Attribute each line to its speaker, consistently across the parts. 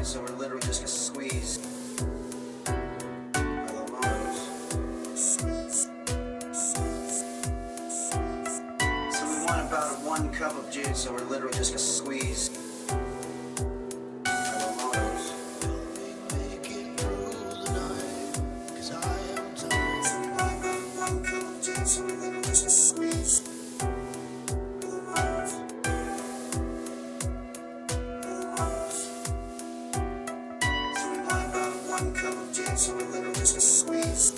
Speaker 1: jizz, so we're literally just gonna squeeze. So we want about 1 cup of jizz, so we're literally just gonna squeeze. So we're literally just gonna squeeze.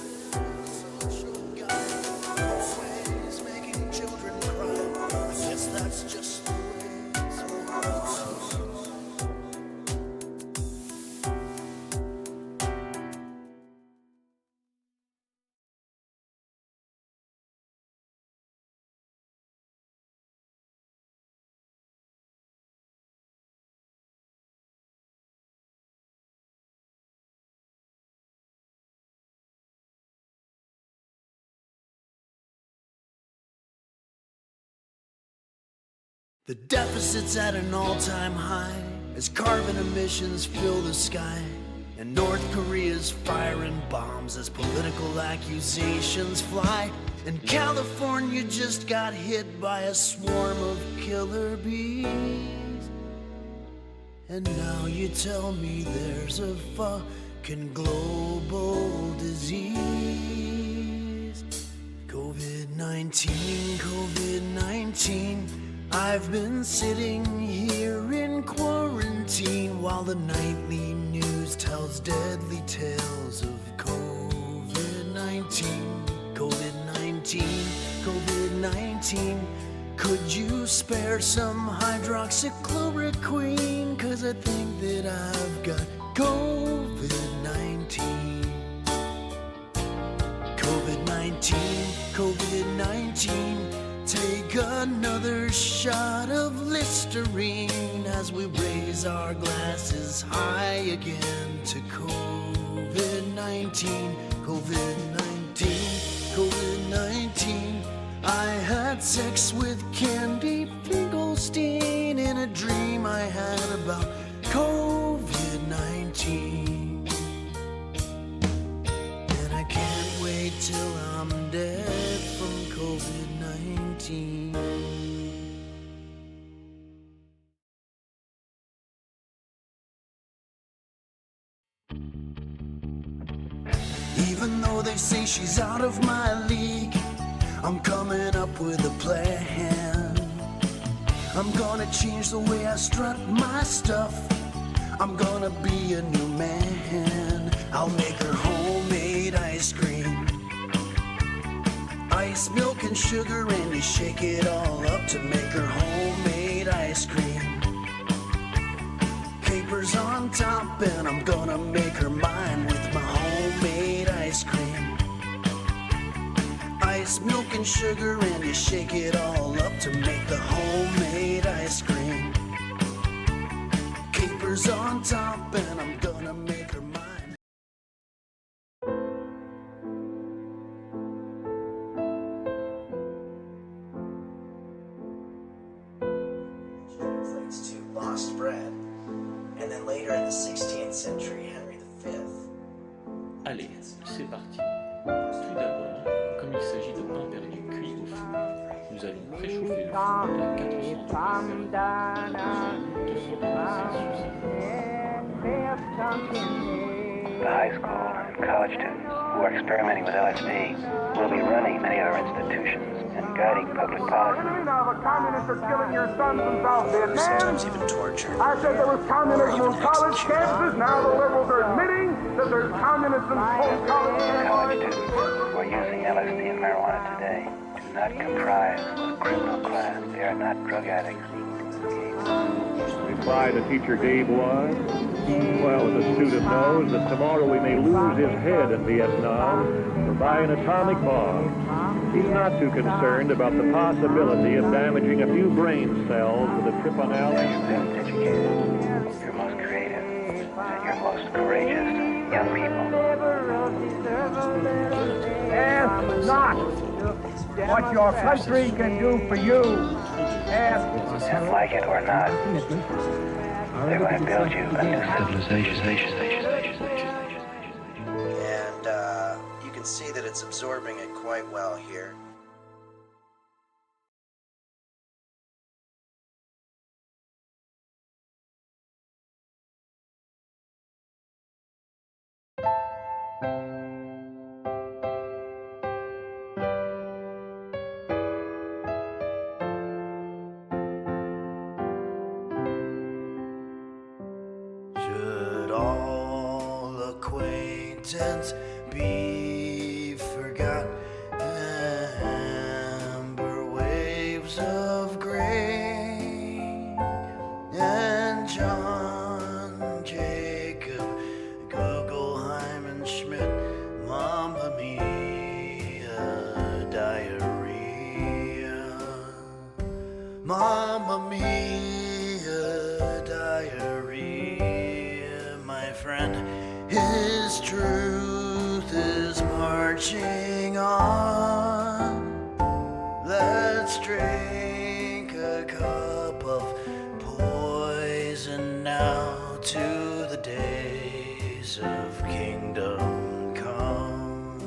Speaker 1: Making children cry. I guess that's just the
Speaker 2: The deficit's at an all-time high as carbon emissions fill the sky, and North Korea's firing bombs as political accusations fly, and California just got hit by a swarm of killer bees. And now you tell me there's a fucking global disease. COVID-19, COVID-19. I've been sitting here in quarantine while the nightly news tells deadly tales of COVID-19, COVID-19, COVID-19. Could you spare some hydroxychloroquine? 'Cause I think that I've got COVID-19. COVID-19, COVID-19. Take another shot of Listerine as we raise our glasses high again to COVID-19, COVID-19, COVID-19. I had sex with Candy Finkelstein in a dream I had about COVID-19. And I can't wait till I'm dead from COVID-19. Even though they say she's out of my league, I'm coming up with a plan. I'm gonna change the way I strut my stuff. I'm gonna be a new man. I'll make her homemade ice cream, ice, milk, and sugar, and you shake it all up to make her homemade ice cream. Capers on top, and I'm gonna make her mine with my homemade ice cream. Ice, milk, and sugar, and you shake it all up to make the homemade ice cream. Capers on top, and I'm gonna make her mine.
Speaker 1: To lost bread, and then later in the 16th century, Henry V.
Speaker 3: Allez, c'est parti. Tout d'abord, comme il s'agit de pain perdu cuit au four, nous allons préchauffer le four à 400
Speaker 4: The high school and college students who are experimenting with LSD will be running many of our institutions and guiding public policy.
Speaker 5: Now the communists are killing your sons in South Vietnam.
Speaker 1: Sometimes even torture.
Speaker 5: I said there was communism on college campuses. Now the liberals are admitting that there's communism on college campuses.
Speaker 4: College students who are using LSD and marijuana today do not comprise a criminal class. They are not drug addicts.
Speaker 6: Reply the teacher gave was, well, the student knows that tomorrow we may lose his head in Vietnam or by an atomic bomb. He's not too concerned about the possibility of damaging a few brain cells with a trip on
Speaker 4: You're
Speaker 6: Alpha.
Speaker 4: best educated, you're most creative, and you're most courageous young people.
Speaker 5: Ask not what your country can do for you. Ask.
Speaker 4: And like it or not, They're going to build you a new civilization.
Speaker 1: And you can see that it's absorbing it quite well here.
Speaker 2: Should all acquaintance be forgot? Amber waves of grain and John Jacob Guggenheim and Schmidt, Mamma Mia, diarrhea, Mamma Mia, diarrhea, my friend. His truth is marching on. Let's drink a cup of poison now to the days of kingdom come.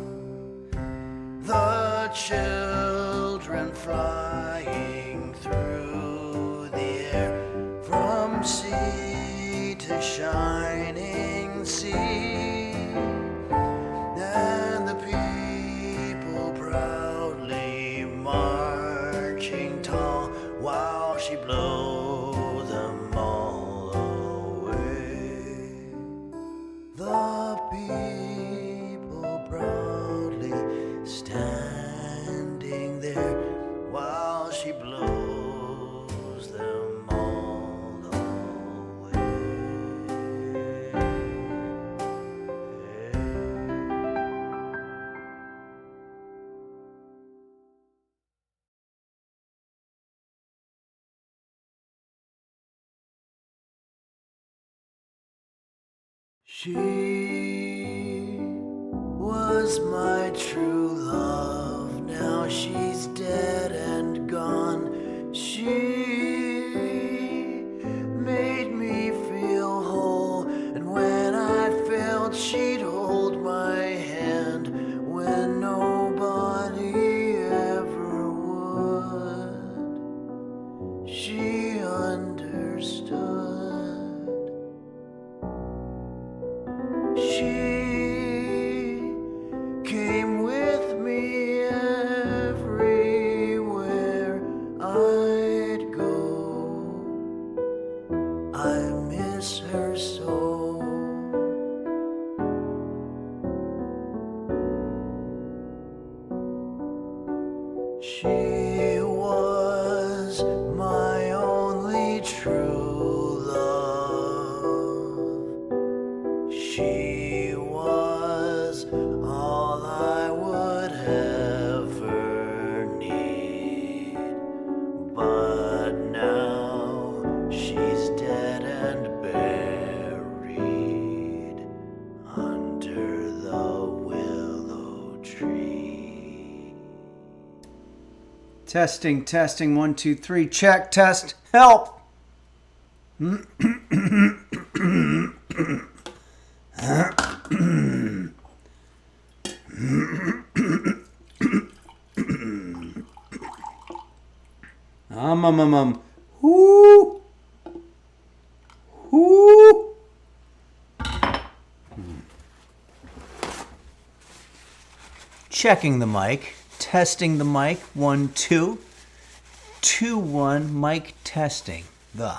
Speaker 2: The children flying through the air from sea to shining sea, and the people proudly marching tall while she blow them all away. The people proudly standing there while she blows them all away. She was my true love, now she's dead and gone. She made me feel whole, and when I felt she'd hold my hand when nobody ever would. She understood. She came with me everywhere I'd go. I miss her so. She was my only true love. She was all I would ever need. But now she's dead and buried under the willow tree.
Speaker 7: Testing, testing, 1, 2, 3, check, test, help. Whoo. Whoo. Checking the mic, testing the mic, 1, 2, 2, 1, mic testing, the.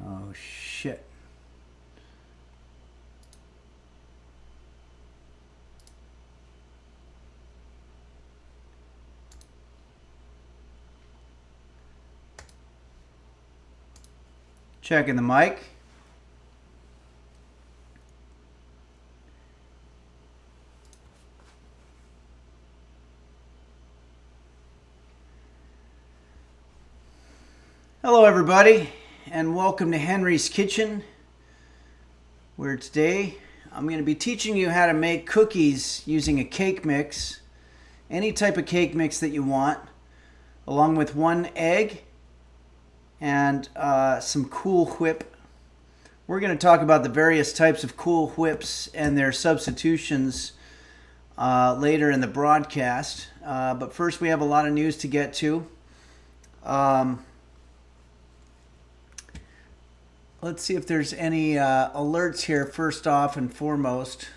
Speaker 7: Oh shit. Checking the mic. Hello everybody, and welcome to Henry's Kitchen, where today I'm going to be teaching you how to make cookies using a cake mix, any type of cake mix that you want, along with 1 egg and some Cool Whip. We're going to talk about the various types of Cool Whips and their substitutions later in the broadcast. But first we have a lot of news to get to. Let's see if there's any alerts here first off and foremost.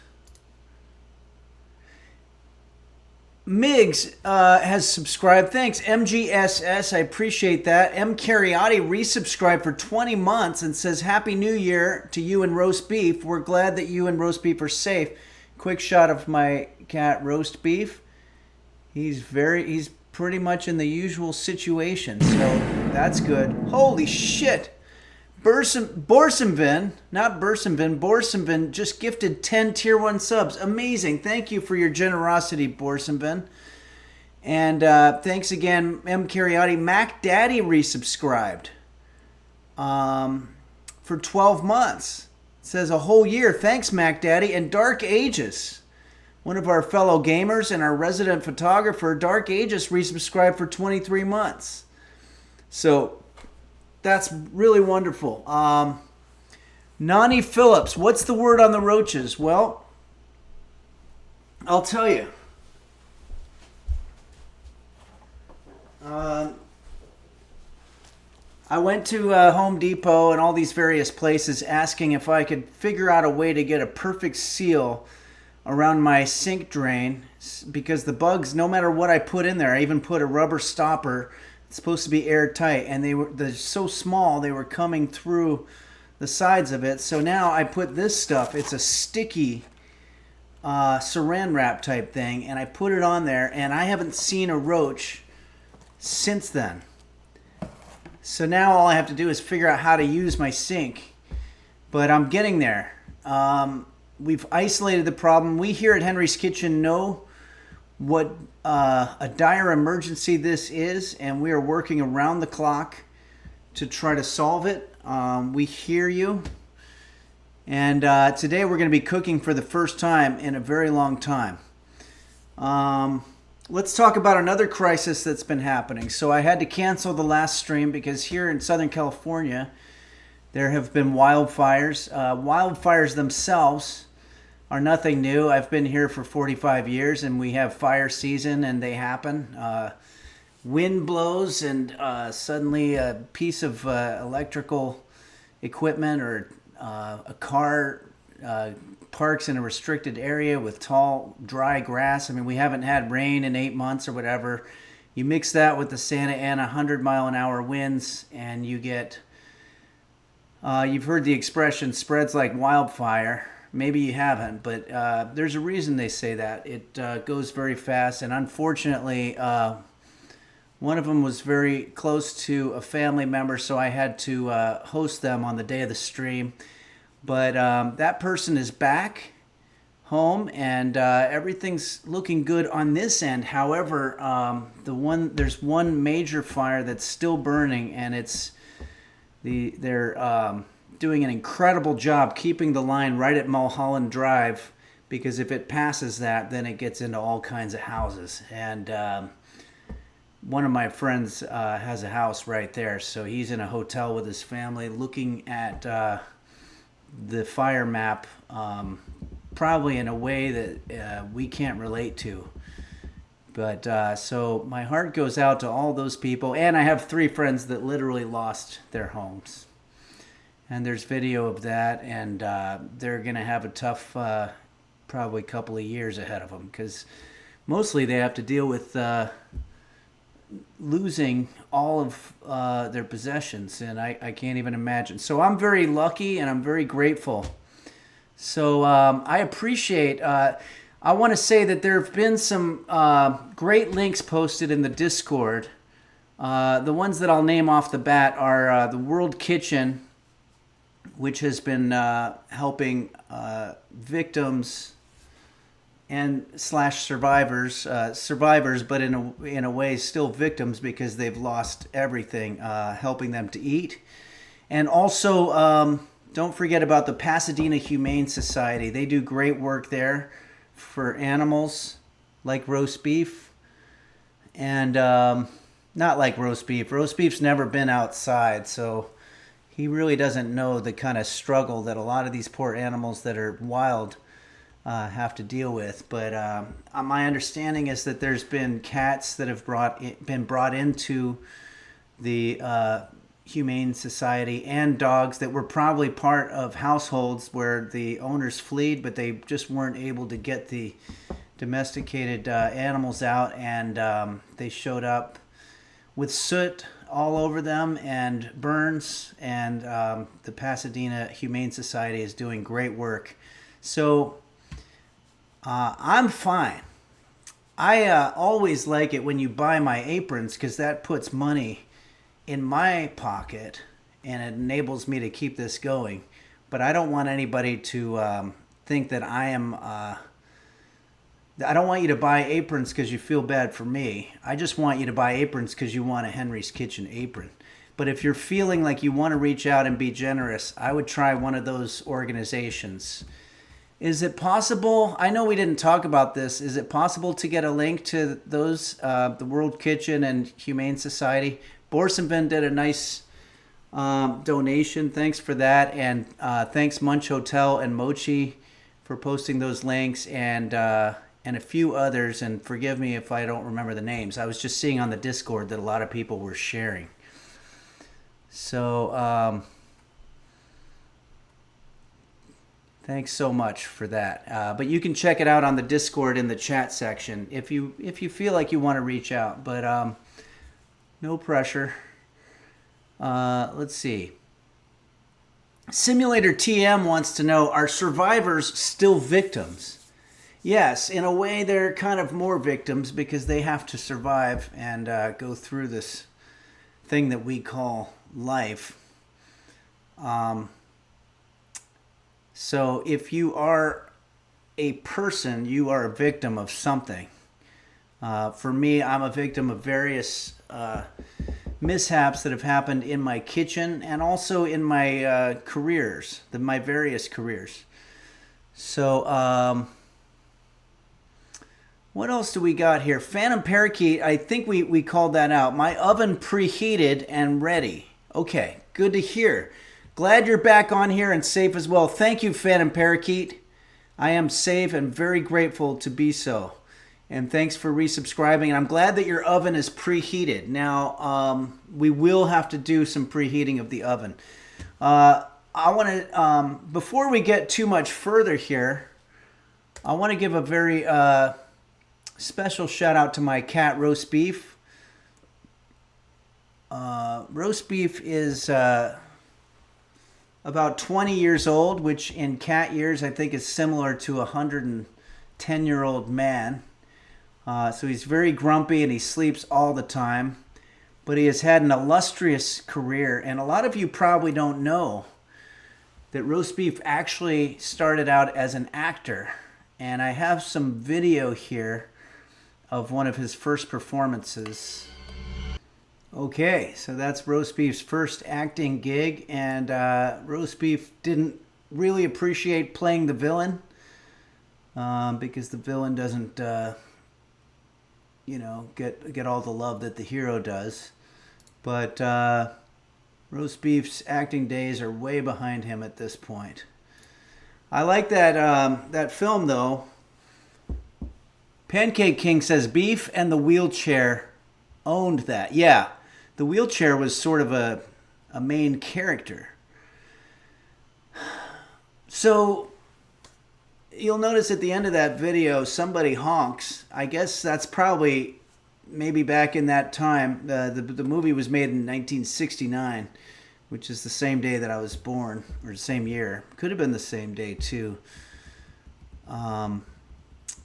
Speaker 7: Miggs has subscribed. Thanks, MGSS. I appreciate that. M. Cariotti resubscribed for 20 months and says, Happy New Year to you and Roast Beef. We're glad that you and Roast Beef are safe. Quick shot of my cat, Roast Beef. He's pretty much in the usual situation, so that's good. Holy shit. Borsenvin just gifted 10 Tier 1 subs. Amazing. Thank you for your generosity, Borsenvin. And thanks again, M. Cariotti. Mac Daddy resubscribed for 12 months. It says a whole year. Thanks, Mac Daddy. And Dark Aegis, one of our fellow gamers and our resident photographer, Dark Aegis resubscribed for 23 months. So that's really wonderful. Nani Phillips, what's the word on the roaches? Well, I'll tell you. I went to Home Depot and all these various places asking if I could figure out a way to get a perfect seal around my sink drain, because the bugs, no matter what I put in there, I even put a rubber stopper. It's supposed to be airtight, and they're so small they were coming through the sides of it. So now I put this stuff. It's a sticky saran wrap type thing, and I put it on there, and I haven't seen a roach since then. So now all I have to do is figure out how to use my sink, but I'm getting there. We've isolated the problem. We here at Henry's Kitchen know what a dire emergency this is, and we are working around the clock to try to solve it. We hear you, and today we're going to be cooking for the first time in a very long time. Let's talk about another crisis that's been happening. So I had to cancel the last stream because here in Southern California there have been wildfires. Wildfires themselves are nothing new. I've been here for 45 years, and we have fire season, and they happen. Wind blows, and suddenly a piece of electrical equipment or a car parks in a restricted area with tall, dry grass. I mean, we haven't had rain in 8 months or whatever. You mix that with the Santa Ana 100-mile-an-hour winds, and you get, you've heard the expression, spreads like wildfire. Maybe you haven't, but there's a reason they say that. It goes very fast, and unfortunately, one of them was very close to a family member, so I had to host them on the day of the stream. But that person is back home, and everything's looking good on this end. However, there's one major fire that's still burning, and they're doing an incredible job keeping the line right at Mulholland Drive, because if it passes that, then it gets into all kinds of houses. And one of my friends has a house right there, so he's in a hotel with his family looking at the fire map, probably in a way that we can't relate to. But so my heart goes out to all those people, and I have 3 friends that literally lost their homes. And there's video of that, and they're going to have a tough, probably couple of years ahead of them, because mostly they have to deal with losing all of their possessions, and I can't even imagine. So I'm very lucky, and I'm very grateful. So I appreciate, I want to say that there have been some great links posted in the Discord. The ones that I'll name off the bat are the World Kitchen which has been helping victims and slash survivors, but in a way still victims because they've lost everything, helping them to eat. And also, don't forget about the Pasadena Humane Society. They do great work there for animals like roast beef. And not like roast beef. Roast beef's never been outside, so he really doesn't know the kind of struggle that a lot of these poor animals that are wild have to deal with. But my understanding is that there's been cats that have been brought into the Humane Society, and dogs that were probably part of households where the owners fled, but they just weren't able to get the domesticated animals out, and they showed up with soot all over them and burns, and the Pasadena Humane Society is doing great work. So I'm fine. I always like it when you buy my aprons because that puts money in my pocket and it enables me to keep this going. But I don't want anybody to think that I am... I don't want you to buy aprons because you feel bad for me. I just want you to buy aprons because you want a Henry's Kitchen apron. But if you're feeling like you want to reach out and be generous, I would try one of those organizations. Is it possible? I know we didn't talk about this. Is it possible to get a link to those, the World Kitchen and Humane Society? Borsonvin did a nice donation. Thanks for that. And thanks Munch Hotel and Mochi for posting those links, and a few others, and forgive me if I don't remember the names. I was just seeing on the Discord that a lot of people were sharing. So, thanks so much for that. But you can check it out on the Discord in the chat section if you feel like you want to reach out. But no pressure. Let's see. Simulator TM wants to know, are survivors still victims? Yes, in a way they're kind of more victims because they have to survive and go through this thing that we call life. So if you are a person, you are a victim of something. For me, I'm a victim of various mishaps that have happened in my kitchen and also in my careers, my various careers. So... what else do we got here? Phantom Parakeet, I think we called that out. My oven preheated and ready. Okay, good to hear. Glad you're back on here and safe as well. Thank you, Phantom Parakeet. I am safe and very grateful to be so. And thanks for resubscribing. And I'm glad that your oven is preheated. Now, we will have to do some preheating of the oven. I want to, before we get too much further here, I want to give a very... special shout out to my cat, Roast Beef. Roast Beef is about 20 years old, which in cat years I think is similar to a 110-year-old man. So he's very grumpy and he sleeps all the time. But he has had an illustrious career, and a lot of you probably don't know that Roast Beef actually started out as an actor. And I have some video here of one of his first performances. Okay, so that's Roast Beef's first acting gig, and Roast Beef didn't really appreciate playing the villain because the villain doesn't, get all the love that the hero does. But Roast Beef's acting days are way behind him at this point. I like that film though. Pancake King says Beef and the Wheelchair owned that. Yeah, the wheelchair was sort of a main character. So you'll notice at the end of that video, somebody honks. I guess that's probably maybe back in that time. The movie was made in 1969, which is the same day that I was born, or the same year. Could have been the same day too.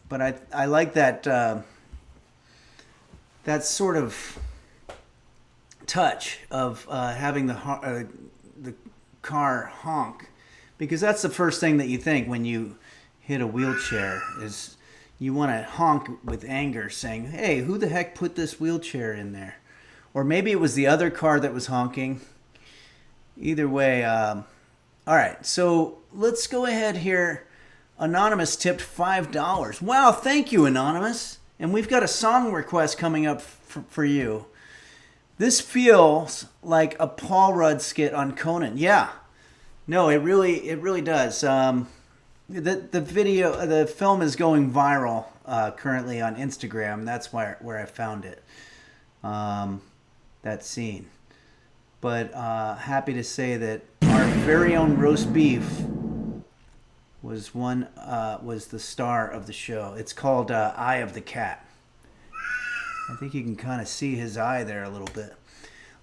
Speaker 7: But I like that that sort of touch of having the car honk, because that's the first thing that you think when you hit a wheelchair is you want to honk with anger, saying, hey, who the heck put this wheelchair in there? Or maybe it was the other car that was honking. Either way, all right, so let's go ahead here. Anonymous tipped $5. Wow, thank you, Anonymous. And we've got a song request coming up for you. This feels like a Paul Rudd skit on Conan. Yeah, no, it really does. The film is going viral currently on Instagram. That's where I found it. That scene. But happy to say that our very own roast beef was the star of the show. It's called Eye of the Cat. I think you can kind of see his eye there a little bit.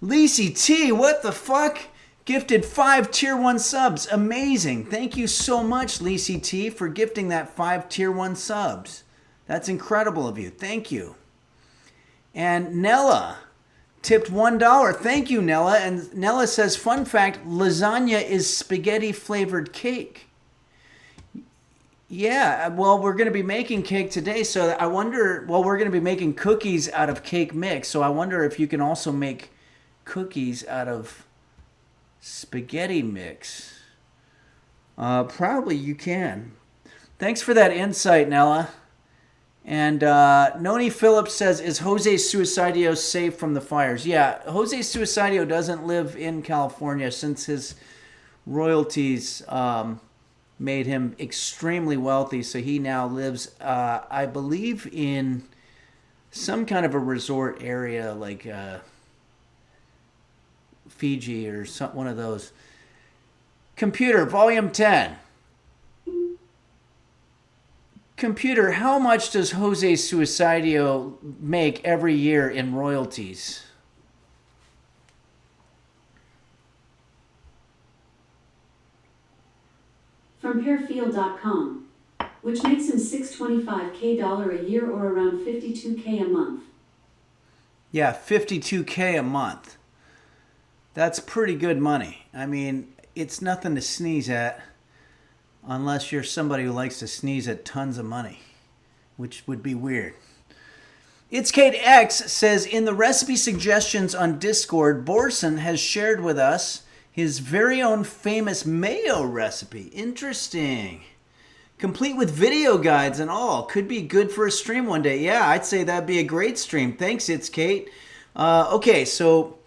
Speaker 7: Lacey T, what the fuck? Gifted 5 Tier 1 subs. Amazing. Thank you so much, Lacey T, for gifting that 5 Tier 1 subs. That's incredible of you. Thank you. And Nella tipped $1. Thank you, Nella. And Nella says, fun fact, lasagna is spaghetti-flavored cake. Yeah, well, we're going to be making cake today, so I wonder, we're going to be making cookies out of cake mix, so I wonder if you can also make cookies out of spaghetti mix. Probably you can. Thanks for that insight, Nella. And Noni Phillips says, is Jose Suicidio safe from the fires? Yeah, Jose Suicidio doesn't live in California since his royalties made him extremely wealthy. So he now lives, I believe, in some kind of a resort area like Fiji or one of those. Computer, volume 10. Computer, how much does Jose Suicidio make every year in royalties?
Speaker 8: From Pearfield.com, which makes him $625K a year or around $52K a month.
Speaker 7: Yeah, $52K a month. That's pretty good money. I mean, it's nothing to sneeze at unless you're somebody who likes to sneeze at tons of money, which would be weird. It's Kate X says, in the recipe suggestions on Discord, Borson has shared with us his very own famous mayo recipe. Interesting. Complete with video guides and all. Could be good for a stream one day. Yeah, I'd say that'd be a great stream. Thanks, It's Kate. Okay, so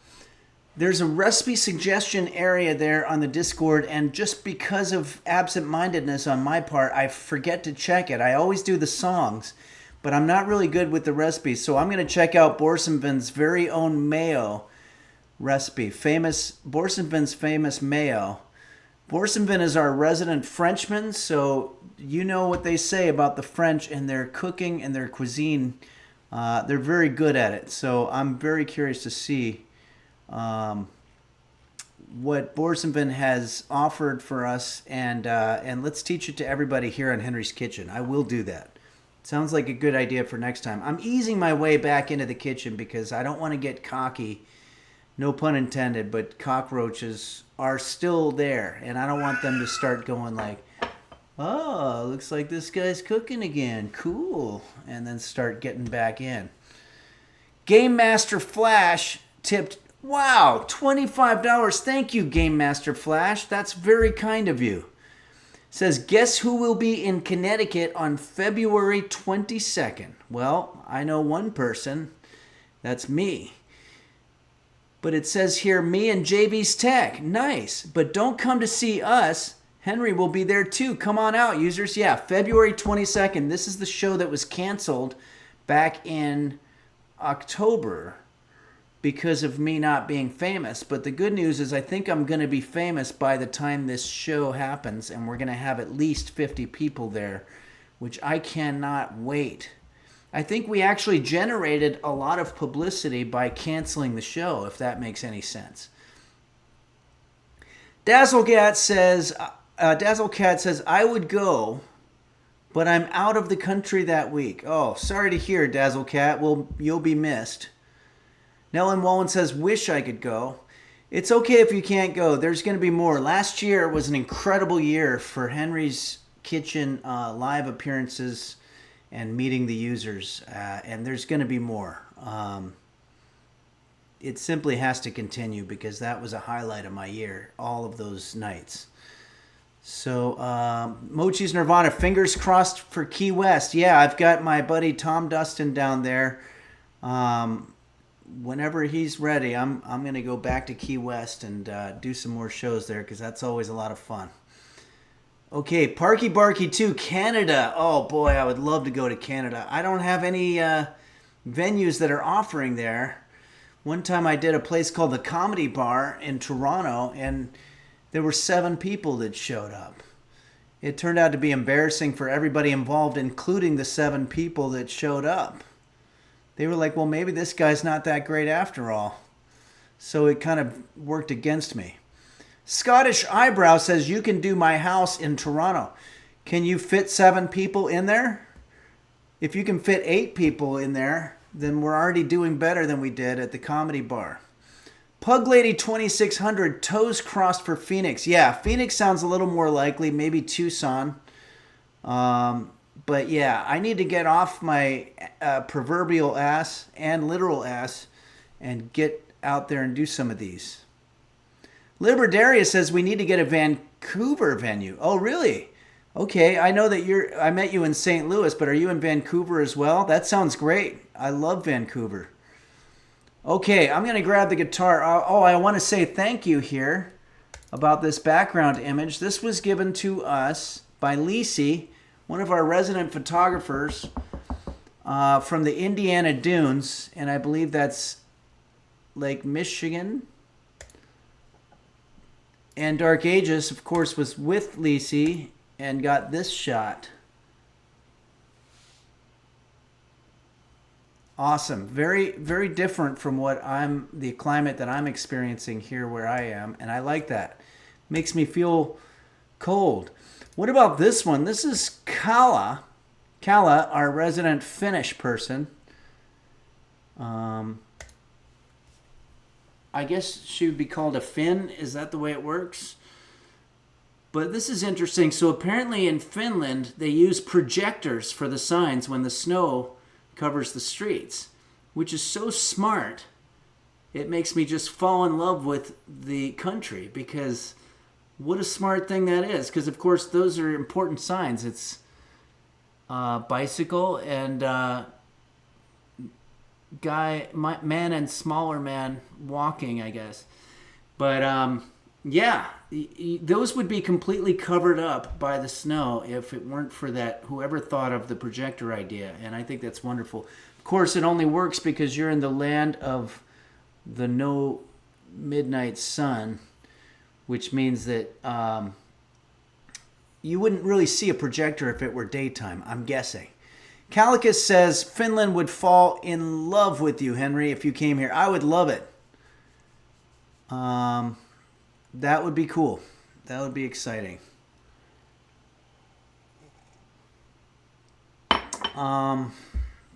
Speaker 7: there's a recipe suggestion area there on the Discord, and just because of absent-mindedness on my part, I forget to check it. I always do the songs, but I'm not really good with the recipes, so I'm going to check out Borsenvin's very own mayo recipe. Borsenvin's famous mayo. Borsenvin is our resident Frenchman, so you know what they say about the French and their cooking and their cuisine. They're very good at it, so I'm very curious to see what Borsenvin has offered for us, and let's teach it to everybody here on Henry's Kitchen. I will do that. Sounds like a good idea for next time. I'm easing my way back into the kitchen because I don't want to get cocky. No pun intended, but cockroaches are still there, and I don't want them to start going like, oh, looks like this guy's cooking again. Cool. And then start getting back in. Game Master Flash tipped, wow, $25. Thank you, Game Master Flash. That's very kind of you. Says, guess who will be in Connecticut on February 22nd? Well, I know one person. That's me. But it says here, me and JB's Tech. Nice. But don't come to see us. Henry will be there too. Come on out, users. Yeah, February 22nd. This is the show that was canceled back in October because of me not being famous. But the good news is I think I'm going to be famous by the time this show happens, and we're going to have at least 50 people there, which I cannot wait. I think we actually generated a lot of publicity by canceling the show, if that makes any sense. Dazzlecat says, I would go, but I'm out of the country that week. Oh, sorry to hear, Dazzlecat. Well, you'll be missed. Nellen Wallen says, wish I could go. It's okay if you can't go. There's going to be more. Last year was an incredible year for Henry's Kitchen live appearances and meeting the users, and there's going to be more. It simply has to continue because that was a highlight of my year, all of those nights. So, Mochi's Nirvana, fingers crossed for Key West. Yeah, I've got my buddy Tom Dustin down there. Whenever he's ready, I'm going to go back to Key West and do some more shows there because that's always a lot of fun. Okay, Parky Barky 2, Canada. Oh boy, I would love to go to Canada. I don't have any venues that are offering there. One time I did a place called the Comedy Bar in Toronto, and there were 7 people that showed up. It turned out to be embarrassing for everybody involved, including the 7 people that showed up. They were like, well, maybe this guy's not that great after all. So it kind of worked against me. Scottish Eyebrow says, you can do my house in Toronto. Can you fit 7 people in there? If you can fit 8 people in there, then we're already doing better than we did at the Comedy Bar. Pug Lady 2600, toes crossed for Phoenix. Yeah, Phoenix sounds a little more likely, maybe Tucson. But yeah, I need to get off my proverbial ass and literal ass and get out there and do some of these. Liberdaria says we need to get a Vancouver venue. Oh, really? Okay, I know that I met you in St. Louis, but are you in Vancouver as well? That sounds great. I love Vancouver. Okay, I'm going to grab the guitar. I want to say thank you here about this background image. This was given to us by Lisi, one of our resident photographers from the Indiana Dunes, and I believe that's Lake Michigan. And Dark Ages, of course, was with Lisi and got this shot. Awesome. Very, very different from the climate that I'm experiencing here where I am, and I like that. Makes me feel cold. What about this one? This is Kala. Kala, our resident Finnish person. I guess she would be called a Finn. Is that the way it works? But this is interesting. So apparently in Finland, they use projectors for the signs when the snow covers the streets, which is so smart. It makes me just fall in love with the country because what a smart thing that is. Because, of course, those are important signs. It's bicycle and man and smaller man walking, I guess. But yeah, those would be completely covered up by the snow if it weren't for that, whoever thought of the projector idea. And I think that's wonderful. Of course, it only works because you're in the land of the no midnight sun, which means that you wouldn't really see a projector if it were daytime, I'm guessing. Calicus says, Finland would fall in love with you, Henry, if you came here. I would love it. That would be cool. That would be exciting.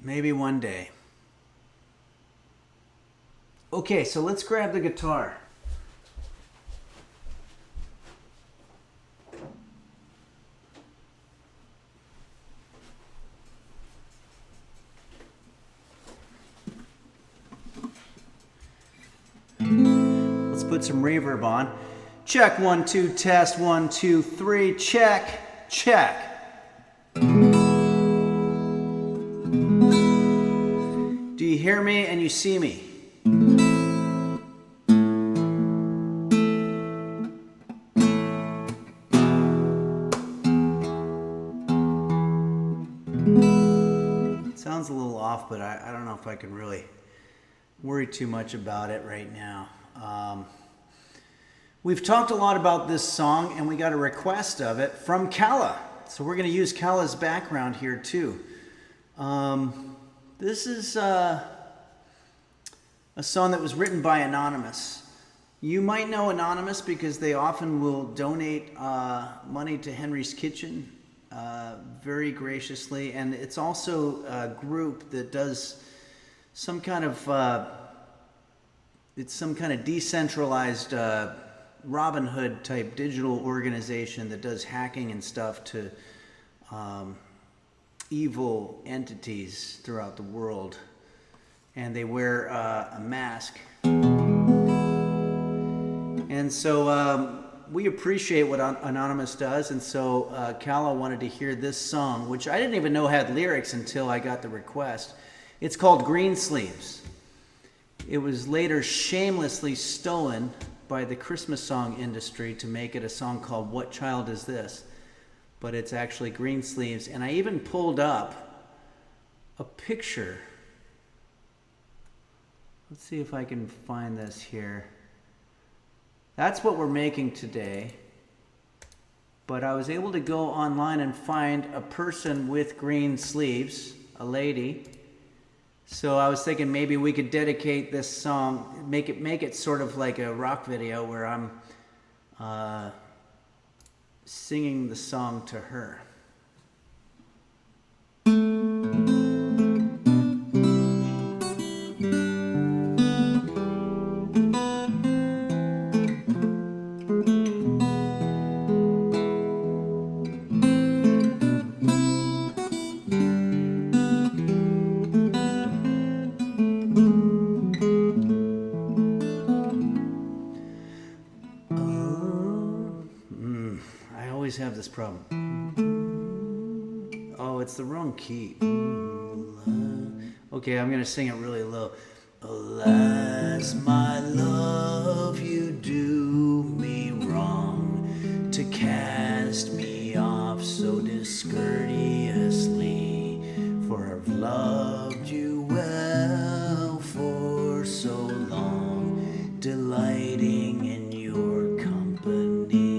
Speaker 7: Maybe one day. Okay, so let's grab the guitar. Let's put some reverb on. Check 1 2 test 1 2 3 check check. Do you hear me and you see me? It sounds a little off, but I don't know if I can really worry too much about it right now. We've talked a lot about this song, and we got a request of it from Kala. So we're going to use Kala's background here, too. This is a song that was written by Anonymous. You might know Anonymous because they often will donate money to Henry's Kitchen very graciously. And it's also a group that does some kind of it's some kind of decentralized Robin Hood type digital organization that does hacking and stuff to evil entities throughout the world. And they wear a mask. And so we appreciate what Anonymous does. And so Kala wanted to hear this song, which I didn't even know had lyrics until I got the request. It's called Greensleeves. It was later shamelessly stolen by the Christmas song industry to make it a song called What Child Is This? But it's actually Greensleeves. And I even pulled up a picture. Let's see if I can find this here. That's what we're making today. But I was able to go online and find a person with green sleeves, a lady. So I was thinking maybe we could dedicate this song, make it sort of like a rock video where I'm singing the song to her. Have this problem. Oh, it's the wrong key. Okay, I'm gonna sing it really low. Alas, my love, you do me wrong to cast me off so discourteously, for I've loved you well for so long, delighting in your company.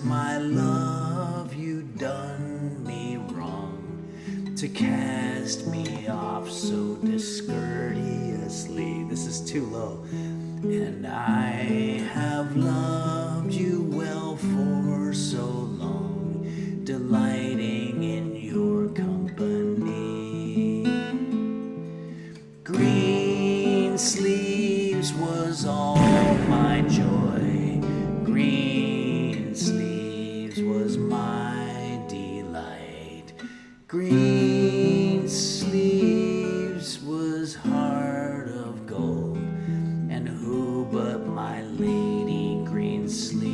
Speaker 7: My love, you done me wrong to cast me off so discourteously. This is too low. And I have loved you well for so long, delighting in your company. Green sleeves was all my joy. Green sleeves was my delight. Green sleeves was heart of gold, and who but my lady green sleeve?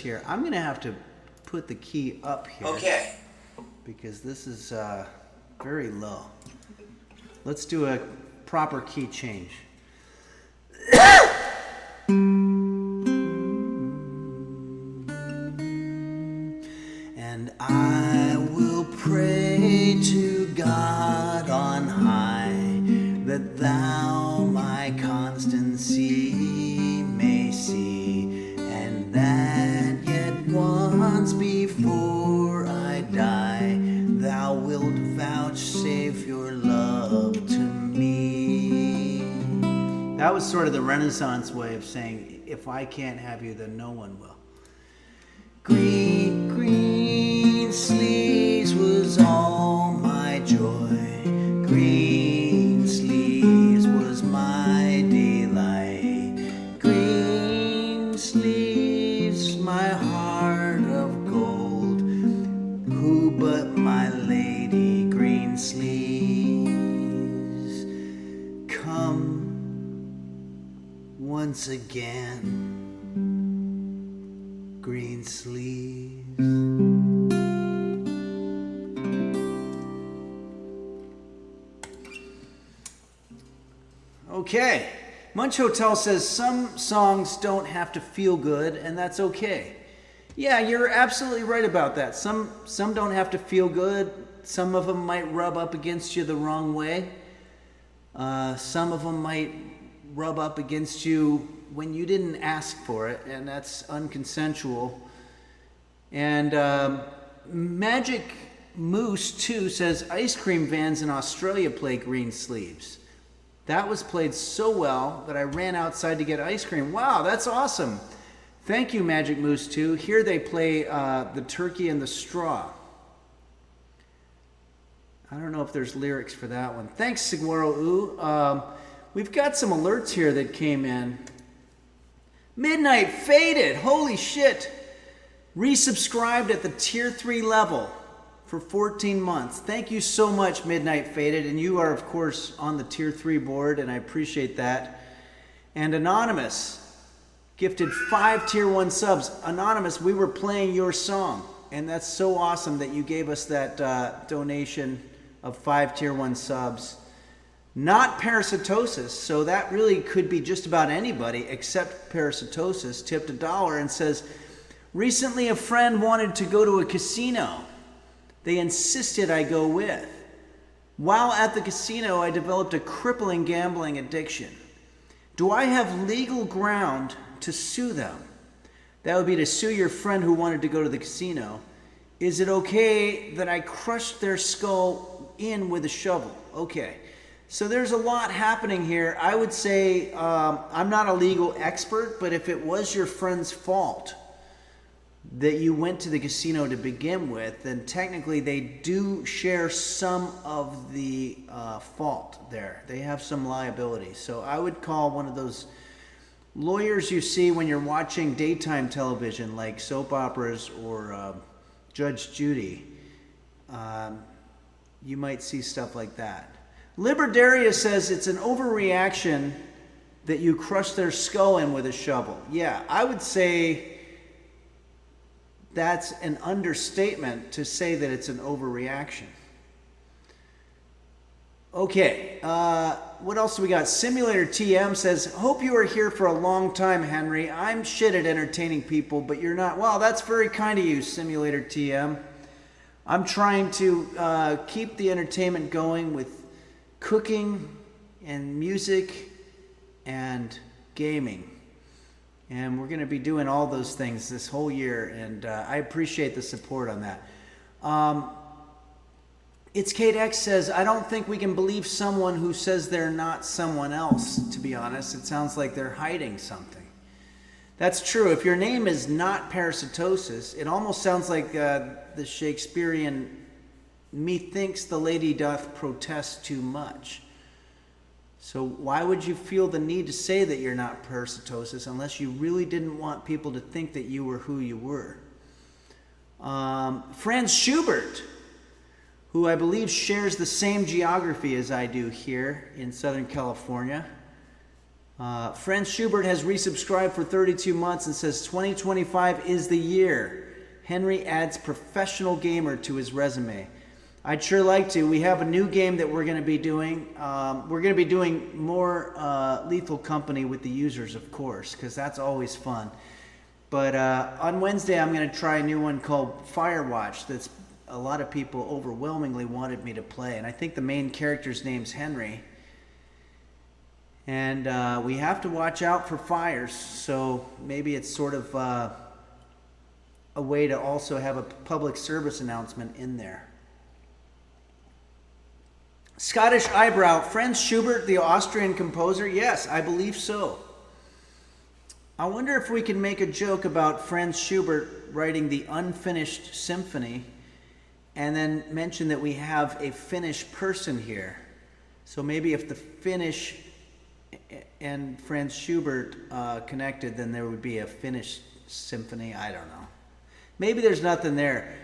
Speaker 7: Here. I'm going to have to put the key up here.
Speaker 1: Okay.
Speaker 7: Because this is very low. Let's do a proper key change. And I will pray to God on high that thou my constancy may see, and that yet once before I die, thou wilt vouchsafe your love to me. That was sort of the Renaissance way of saying, if I can't have you, then no one will. Green, green sleeves was all my joy. Green sleeves was my delight. Green sleeves, my heart of gold. Who but my lady green sleeves? Come once again. Green sleeves. Okay. Munch Hotel says some songs don't have to feel good, and that's okay. Yeah, you're absolutely right about that. Some don't have to feel good. Some of them might rub up against you the wrong way. Some of them might rub up against you when you didn't ask for it, and that's unconsensual. And Magic Moose 2 says ice cream vans in Australia play Greensleeves. That was played so well that I ran outside to get ice cream. Wow, that's awesome. Thank you, Magic Moose 2. Here they play The Turkey and the Straw. I don't know if there's lyrics for that one. Thanks, Saguaro Ooh. We've got some alerts here that came in. Midnight Faded. Holy shit. Resubscribed at the tier 3 level for 14 months. Thank you so much, Midnight Faded. And you are, of course, on the tier 3 board, and I appreciate that. And Anonymous gifted 5 tier 1 subs. Anonymous, we were playing your song, and that's so awesome that you gave us that donation of 5 tier 1 subs. Not parasitosis, so that really could be just about anybody except parasitosis, tipped $1 and says, recently a friend wanted to go to a casino. They insisted I go with. While at the casino, I developed a crippling gambling addiction. Do I have legal ground to sue them? That would be to sue your friend who wanted to go to the casino. Is it okay that I crushed their skull in with a shovel? Okay. So there's a lot happening here. I would say I'm not a legal expert, but if it was your friend's fault that you went to the casino to begin with, then technically they do share some of the fault there. They have some liability. So I would call one of those lawyers you see when you're watching daytime television, like soap operas or Judge Judy. You might see stuff like that. Liberdaria says it's an overreaction that you crush their skull in with a shovel. Yeah, I would say that's an understatement to say that it's an overreaction. Okay, what else do we got? Simulator TM says, hope you are here for a long time, Henry. I'm shit at entertaining people, but you're not. Well, that's very kind of you, Simulator TM. I'm trying to keep the entertainment going with cooking and music and gaming. And we're going to be doing all those things this whole year, and I appreciate the support on that. It's Kate X says, I don't think we can believe someone who says they're not someone else, to be honest. It sounds like they're hiding something. That's true. If your name is not parasitosis, it almost sounds like the Shakespearean, methinks the lady doth protest too much. So why would you feel the need to say that you're not parasitosis unless you really didn't want people to think that you were who you were? Franz Schubert, who I believe shares the same geography as I do here in Southern California. Franz Schubert has resubscribed for 32 months and says 2025 is the year Henry adds professional gamer to his resume. I'd sure like to. We have a new game that we're going to be doing. We're going to be doing more Lethal Company with the users, of course, because that's always fun. But on Wednesday, I'm going to try a new one called Firewatch that's a lot of people overwhelmingly wanted me to play. And I think the main character's name's Henry. And we have to watch out for fires, so maybe it's sort of a way to also have a public service announcement in there. Scottish Eyebrow, Franz Schubert, the Austrian composer? Yes, I believe so. I wonder if we can make a joke about Franz Schubert writing the unfinished symphony and then mention that we have a Finnish person here. So maybe if the Finnish and Franz Schubert connected, then there would be a Finnish symphony. I don't know. Maybe there's nothing there.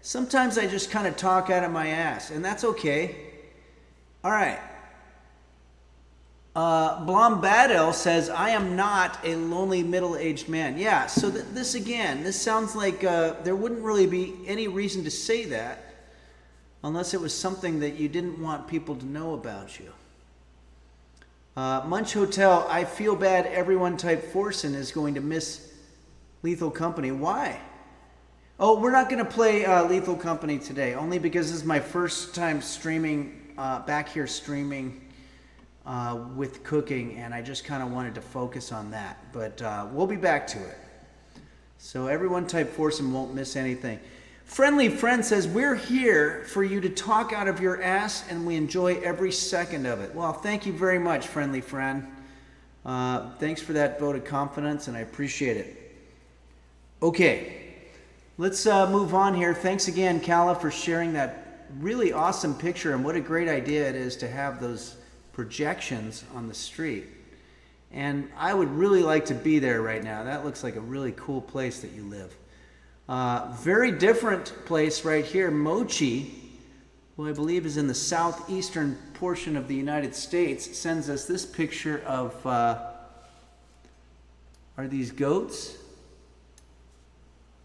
Speaker 7: Sometimes I just kind of talk out of my ass, and that's okay. All right. Blombadel says, I am not a lonely middle-aged man. Yeah, so this sounds like there wouldn't really be any reason to say that unless it was something that you didn't want people to know about you. Munch Hotel, I feel bad everyone type Forsen is going to miss Lethal Company. Why? Oh, we're not going to play Lethal Company today, only because this is my first time streaming, back here streaming with cooking, and I just kind of wanted to focus on that. But we'll be back to it. So everyone type Forsen won't miss anything. Friendly Friend says, we're here for you to talk out of your ass, and we enjoy every second of it. Well, thank you very much, Friendly Friend. Thanks for that vote of confidence, and I appreciate it. Okay, let's move on here. Thanks again, Kala, for sharing that really awesome picture, and what a great idea it is to have those projections on the street. And I would really like to be there right now. That looks like a really cool place that you live. Very different place right here, Mochi, who I believe is in the southeastern portion of the United States, sends us this picture of, are these goats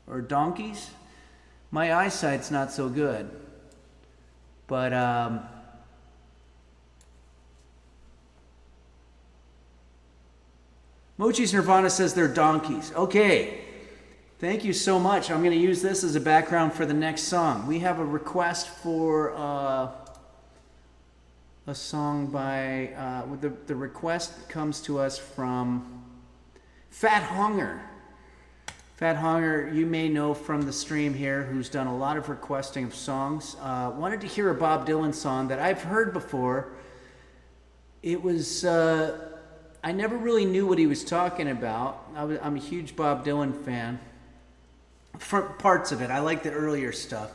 Speaker 7: or donkeys? My eyesight's not so good, but Mochi's Nirvana says they're donkeys. Okay. Thank you so much. I'm going to use this as a background for the next song. We have a request for a song by, the request comes to us from Fat Hunger. Fat Hunger, you may know from the stream here, who's done a lot of requesting of songs. Wanted to hear a Bob Dylan song that I've heard before. It was, I never really knew what he was talking about. I'm a huge Bob Dylan fan. For parts of it, I like the earlier stuff,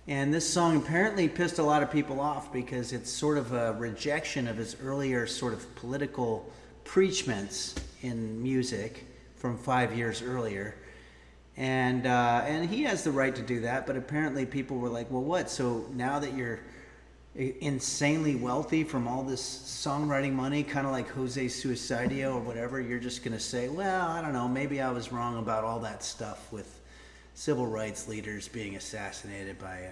Speaker 7: and this song apparently pissed a lot of people off because it's sort of a rejection of his earlier sort of political preachments in music from 5 years earlier, and he has the right to do that. But apparently, people were like, "Well, what? So now that you're insanely wealthy from all this songwriting money, kind of like Jose Suicidio or whatever, you're just gonna say, well, I don't know, maybe I was wrong about all that stuff with civil rights leaders being assassinated by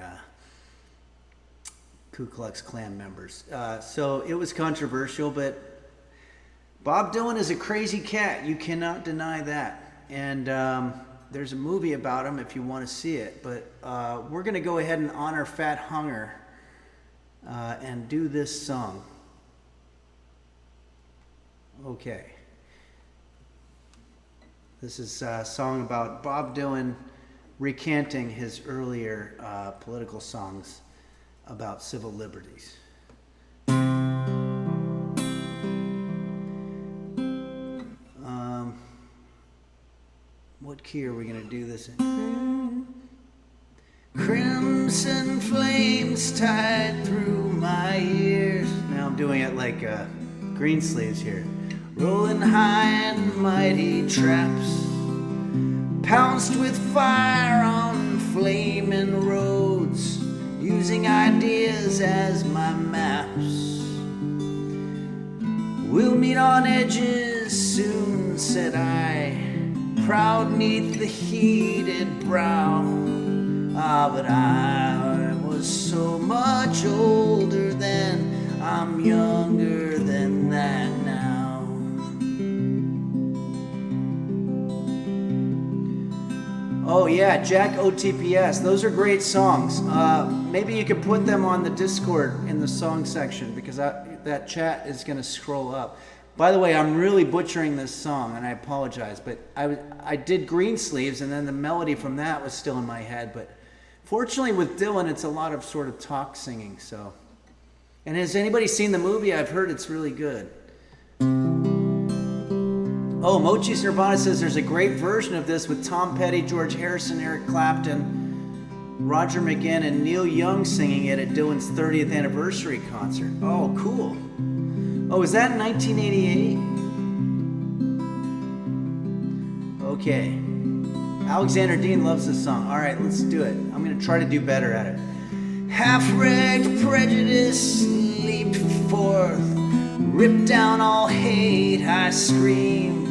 Speaker 7: Ku Klux Klan members." So it was controversial, but Bob Dylan is a crazy cat. You cannot deny that. And there's a movie about him if you want to see it. But we're going to go ahead and honor Fat Hunger and do this song. Okay. This is a song about Bob Dylan recanting his earlier political songs about civil liberties. What key are we going to do this in? Crimson flames tied through my ears. Now I'm doing it like Greensleeves here. Rolling high and mighty traps, pounced with fire on flaming roads, using ideas as my maps. We'll meet on edges soon, said I, proud neath the heated brow. But I was so much older then, I'm younger than that now. Oh yeah, Jack OTPS. Those are great songs. Maybe you could put them on the Discord in the song section, because that chat is going to scroll up. By the way, I'm really butchering this song, and I apologize, but I did Greensleeves, and then the melody from that was still in my head. But fortunately, with Dylan, it's a lot of sort of talk singing. So, and has anybody seen the movie? I've heard it's really good. Oh, Mochi's Nirvana says there's a great version of this with Tom Petty, George Harrison, Eric Clapton, Roger McGuinn, and Neil Young singing it at Dylan's 30th anniversary concert. Oh, cool. Oh, is that in 1988? Okay. Alexander Dean loves this song. All right, let's do it. I'm going to try to do better at it. Half-wrecked prejudice leaped forth, ripped down all hate, I screamed.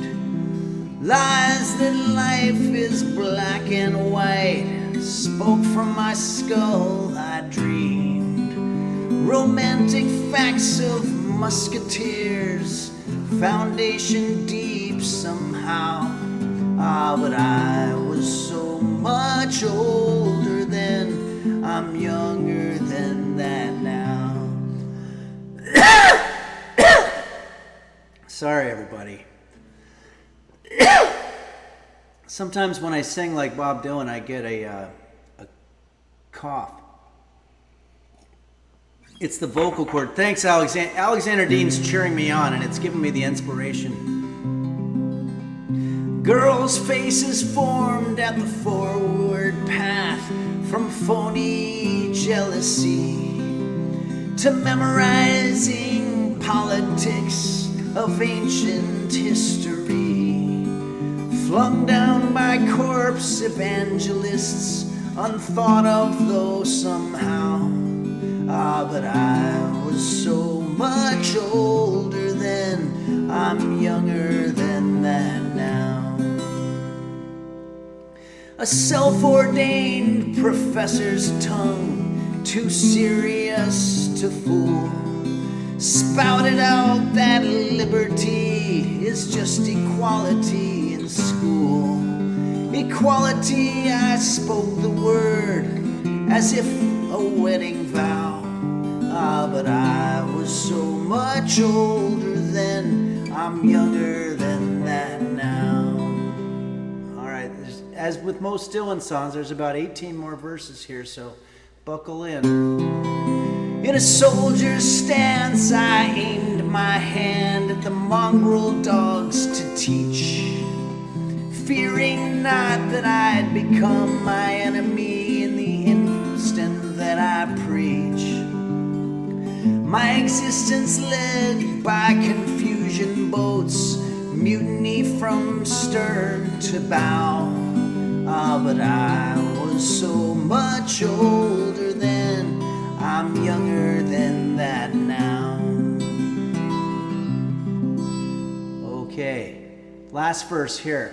Speaker 7: Lies that life is black and white, spoke from my skull, I dreamed. Romantic facts of musketeers,
Speaker 2: foundation deep somehow. But I was so much older then, I'm younger than that now. Sorry, everybody. Sometimes when I sing like Bob Dylan, I get a cough. It's the vocal cord. Thanks, Alexander. Alexander Dean's cheering me on, and it's giving me the inspiration. Girls' faces formed at the forward path, from phony jealousy to memorizing politics of ancient history, flung down by corpse evangelists, unthought of though somehow. But I was so much older then, I'm younger than that now. A self-ordained professor's tongue, too serious to fool, spouted out that liberty is just equality in school. Equality, I spoke the word as if a wedding vow. But I was so much older then, I'm younger than that now. All right, as with most Dylan songs, there's about 18 more verses here, so buckle in. In a soldier's stance, I aimed my hand at the mongrel dogs to teach, fearing not that I'd become my enemy in the instant that I preach. My existence led by confusion boats, mutiny from stern to bow. But I was so much older then, I'm younger than that now. Okay, last verse here.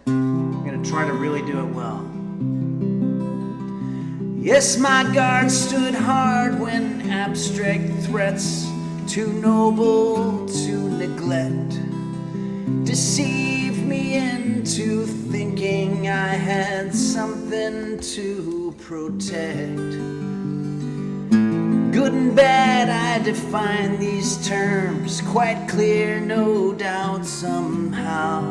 Speaker 2: I'm gonna try to really do it well. Yes, my guard stood hard when abstract threats, too noble to neglect, deceived me into thinking I had something to protect. Good and bad, I define these terms, quite clear, no doubt somehow.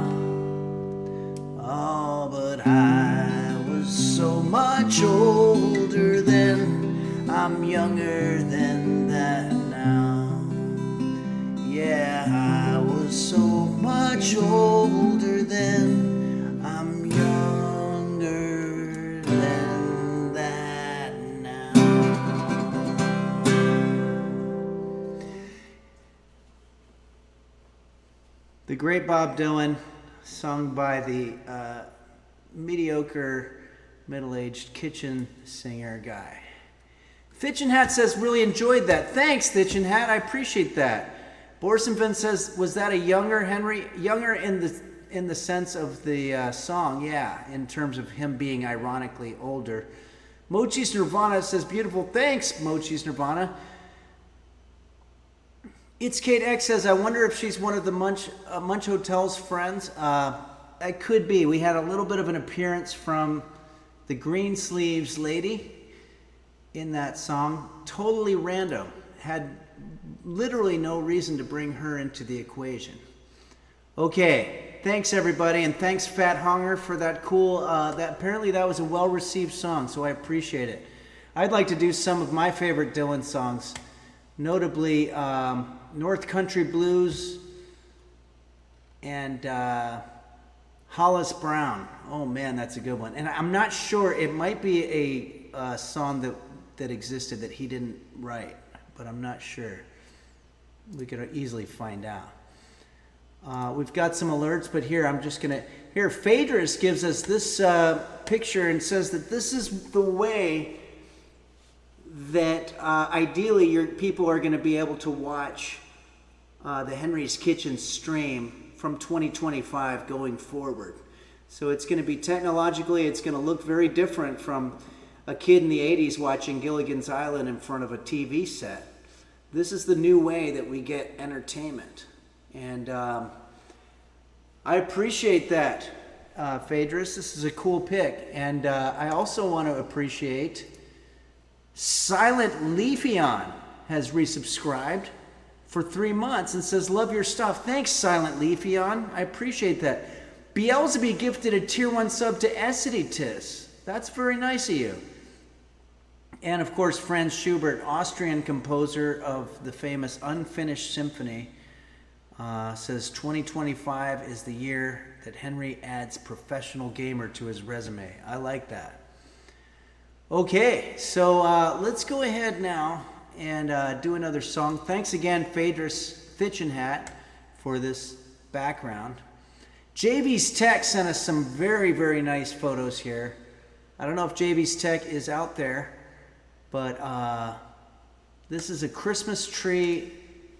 Speaker 2: Oh, but I was so much older then, I'm younger than that now. Yeah, I was so much older then, I'm younger than that now. The great Bob Dylan, sung by the mediocre middle-aged kitchen singer guy. Fitchin' Hat says, really enjoyed that. Thanks, Fitchin' Hat, I appreciate that. Borsenvin says, was that a younger Henry? Younger in the sense of the song, yeah, in terms of him being ironically older. Mochi's Nirvana says, beautiful. Thanks, Mochi's Nirvana. It's Kate X says, I wonder if she's one of the Munch Hotel's friends. It could be. We had a little bit of an appearance from the Greensleeves lady in that song. Totally random. Had literally no reason to bring her into the equation. Okay, thanks everybody, and thanks Fat Hunger for that cool, apparently that was a well-received song, so I appreciate it. I'd like to do some of my favorite Dylan songs, notably North Country Blues and Hollis Brown. Oh man, that's a good one. And I'm not sure, it might be a song that existed that he didn't write, but I'm not sure. We could easily find out. We've got some alerts, but here I'm just gonna, here Phaedrus gives us this picture and says that this is the way that ideally your people are gonna be able to watch the Henry's Kitchen stream from 2025 going forward. So it's going to be technologically, it's going to look very different from a kid in the 80s watching Gilligan's Island in front of a TV set. This is the new way that we get entertainment.
Speaker 7: And I appreciate that, Phaedrus. This is a cool pick. And I also want to appreciate Silent Leafeon has resubscribed for 3 months and says, love your stuff. Thanks, Silent Leafeon. I appreciate that. Beelzebub gifted a tier 1 sub to Essiditis. That's very nice of you. And of course, Franz Schubert, Austrian composer of the famous Unfinished Symphony, says 2025 is the year that Henry adds professional gamer to his resume. I like that. Okay, so let's go ahead now and do another song. Thanks again, Phaedrus Thichenhat, for this background. JV's Tech sent us some very, very nice photos here. I don't know if JV's Tech is out there, but this is a Christmas tree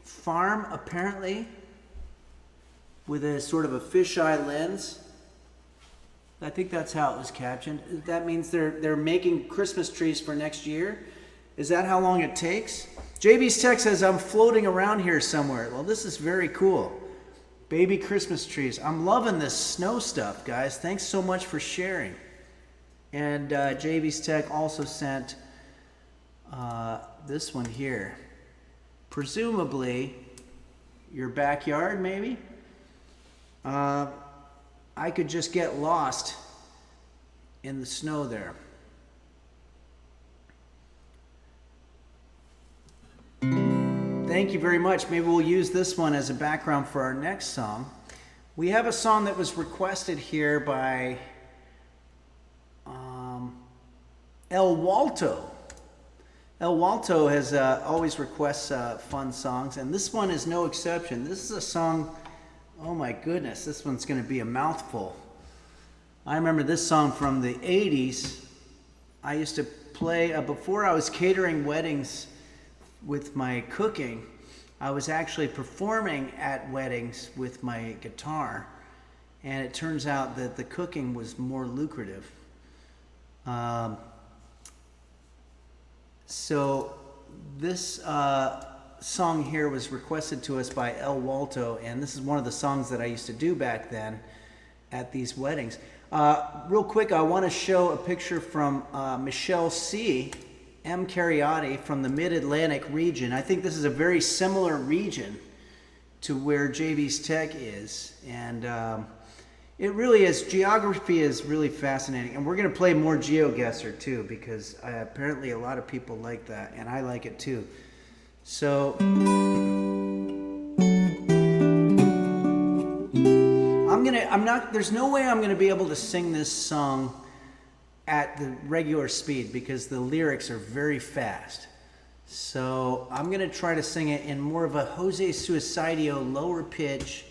Speaker 7: farm, apparently, with a sort of a fisheye lens. I think that's how it was captioned. That means they're making Christmas trees for next year. Is that how long it takes? JV's Tech says, I'm floating around here somewhere. Well, this is very cool. Baby Christmas trees. I'm loving this snow stuff, guys. Thanks so much for sharing. And JV's Tech also sent this one here. Presumably your backyard, maybe? I could just get lost in the snow there. Thank you very much. Maybe we'll use this one as a background for our next song. We have a song that was requested here by El Walto. El Walto has always requests fun songs, and this one is no exception. This is a song, oh my goodness, this one's going to be a mouthful. I remember this song from the 80s. I used to play, before I was catering weddings with my cooking, I was actually performing at weddings with my guitar, and it turns out that the cooking was more lucrative. So this song here was requested to us by El Walto, and this is one of the songs that I used to do back then at these weddings. Real quick, I want to show a picture from Michelle C. M. Cariotti from the Mid-Atlantic region. I think this is a very similar region to where JV's Tech is, and it really is. Geography is really fascinating, and we're going to play more GeoGuessr too, because apparently a lot of people like that, and I like it too. So there's no way I'm gonna be able to sing this song at the regular speed because the lyrics are very fast. So I'm gonna try to sing it in more of a Jose Suicidio, lower pitch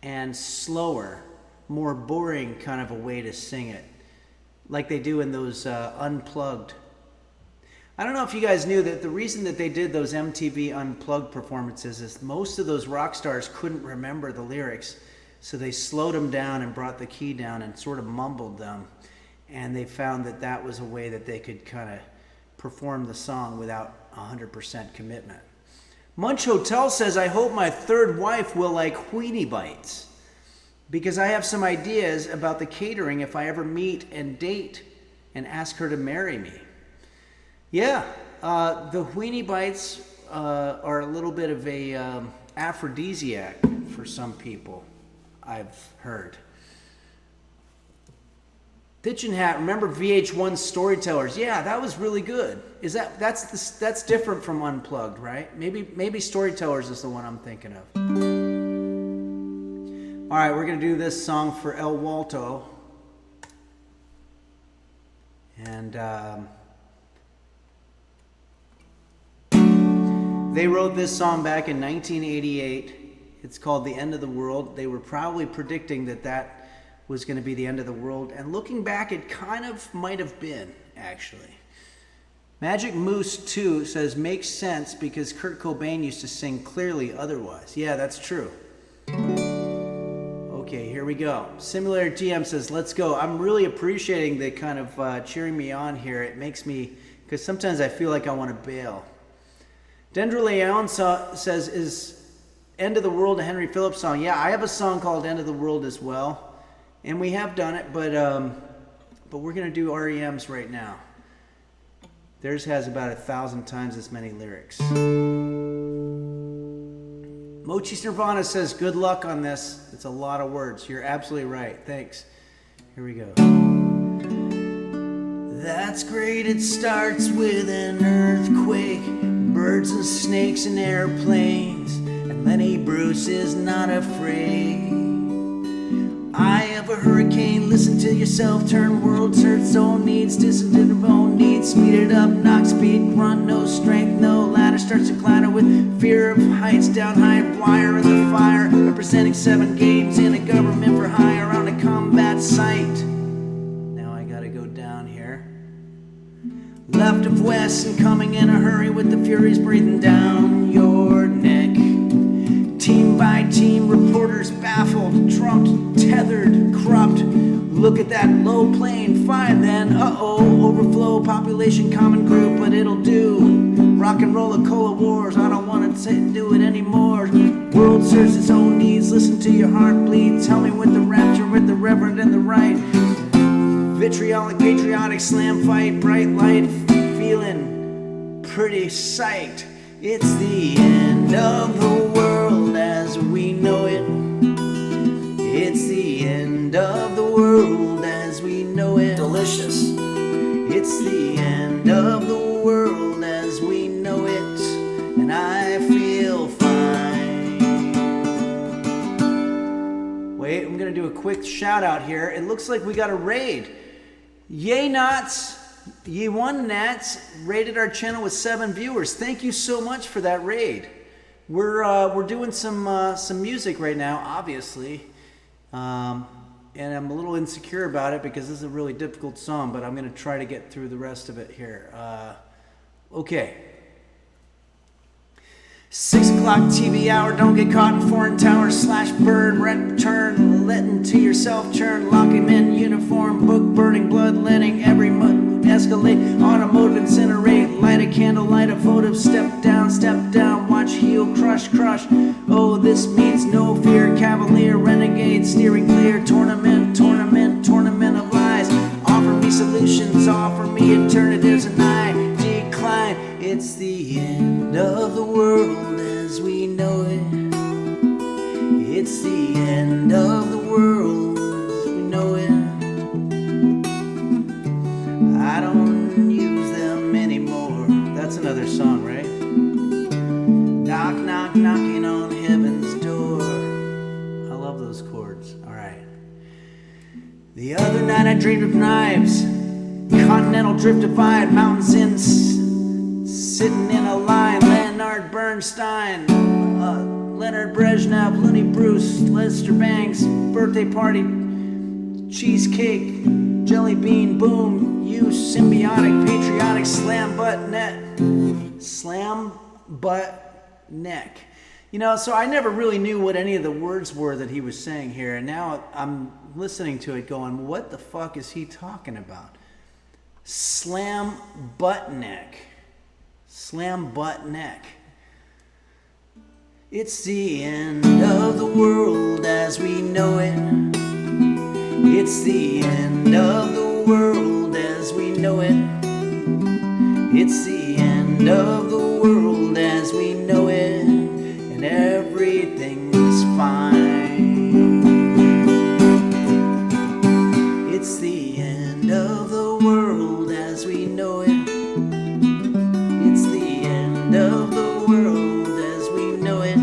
Speaker 7: and slower, more boring kind of a way to sing it, like they do in those Unplugged. I don't know if you guys knew that the reason that they did those MTV Unplugged performances is most of those rock stars couldn't remember the lyrics, so they slowed them down and brought the key down and sort of mumbled them, and they found that that was a way that they could kind of perform the song without 100% commitment. Munch Hotel says, I hope my third wife will like Wheatie Bites, because I have some ideas about the catering if I ever meet and date and ask her to marry me. Yeah, the Wheatie Bites are a little bit of a aphrodisiac for some people, I've heard. Pitchin' Hat, remember VH1 Storytellers? Yeah, that was really good. Is that's different from Unplugged, right? Maybe Storytellers is the one I'm thinking of. All right, we're gonna do this song for El Walto, and they wrote this song back in 1988. It's called The End of the World. They were probably predicting that was going to be the end of the world. And looking back, it kind of might have been, actually. Magic Moose 2 says, makes sense because Kurt Cobain used to sing clearly otherwise. Yeah, that's true. Okay, here we go. Simulator TM says, let's go. I'm really appreciating the kind of cheering me on here. It makes me, because sometimes I feel like I want to bail. Dendroleon says, End of the World, a Henry Phillips song. Yeah, I have a song called End of the World as well. And we have done it, but we're going to do R.E.M's right now. Theirs has about 1,000 times as many lyrics. Mochi's Nirvana says, good luck on this. It's a lot of words. You're absolutely right. Thanks. Here we go. That's great. It starts with an earthquake, birds and snakes and airplanes, and Lenny Bruce is not afraid. Eye of a hurricane, listen to yourself, turn world, search own needs, dissident of own needs, speed it up, knock speed, grunt, no strength, no ladder, starts to clatter with fear of heights, down high, wire in the fire, representing 7 games in a government for hire on a combat site. Now I gotta go down here. Left of west and coming in a hurry with the furies breathing down your neck. Team by team, reporters baffled, trumped, tethered, corrupt. Look at that low plane, fine then. Overflow, population, common group, but it'll do. Rock and roll, cola wars, I don't want to do it anymore. World serves its own needs, listen to your heart bleed. Tell me with the rapture, with the reverend and the right. Vitriolic, patriotic, slam fight, bright light, feeling pretty psyched. It's the end of the world as we know it. It's the end of the world as we know it.
Speaker 1: Delicious.
Speaker 7: It's the end of the world as we know it, and I feel fine. Wait, I'm gonna do a quick shout out here. It looks like we got a raid. Yay Knots! Ye One Nats rated our channel with 7 viewers. Thank you so much for that raid. We're doing some music right now, obviously, and I'm a little insecure about it because this is a really difficult song. But I'm going to try to get through the rest of it here. Okay. 6 o'clock TV hour. Don't get caught in foreign tower. Slash burn, return, letting to yourself churn. Lock him in uniform. Book burning, blood letting every mood escalate. Automotive incinerate. Light a candle, light a votive. Step down. Watch heel crush. Oh, this means no fear. Cavalier, renegade, steering clear. Tournament of lies. Offer me solutions. Offer me alternatives, and I decline. It's the end of the world as we know it. It's the end of the world as we know it. I don't use them anymore. That's another song, right? Knock, knock, knocking on heaven's door. I love those chords. All right. The other night I dreamed of knives. Continental drift divide. Mountains in sitting in a line. Leonard Bernstein, Leonard Brezhnev, Looney Bruce, Lester Bangs, birthday party, cheesecake, jelly bean, boom, you symbiotic, patriotic, slam butt neck. You know, so I never really knew what any of the words were that he was saying here, and now I'm listening to it going, what the fuck is he talking about? Slam butt neck. Slam butt neck. It's the end of the world as we know it. It's the end of the world as we know it. It's the end of the world as we know it, and everything's fine. It's the end of the world as we know it. It's the end of the world as we know it.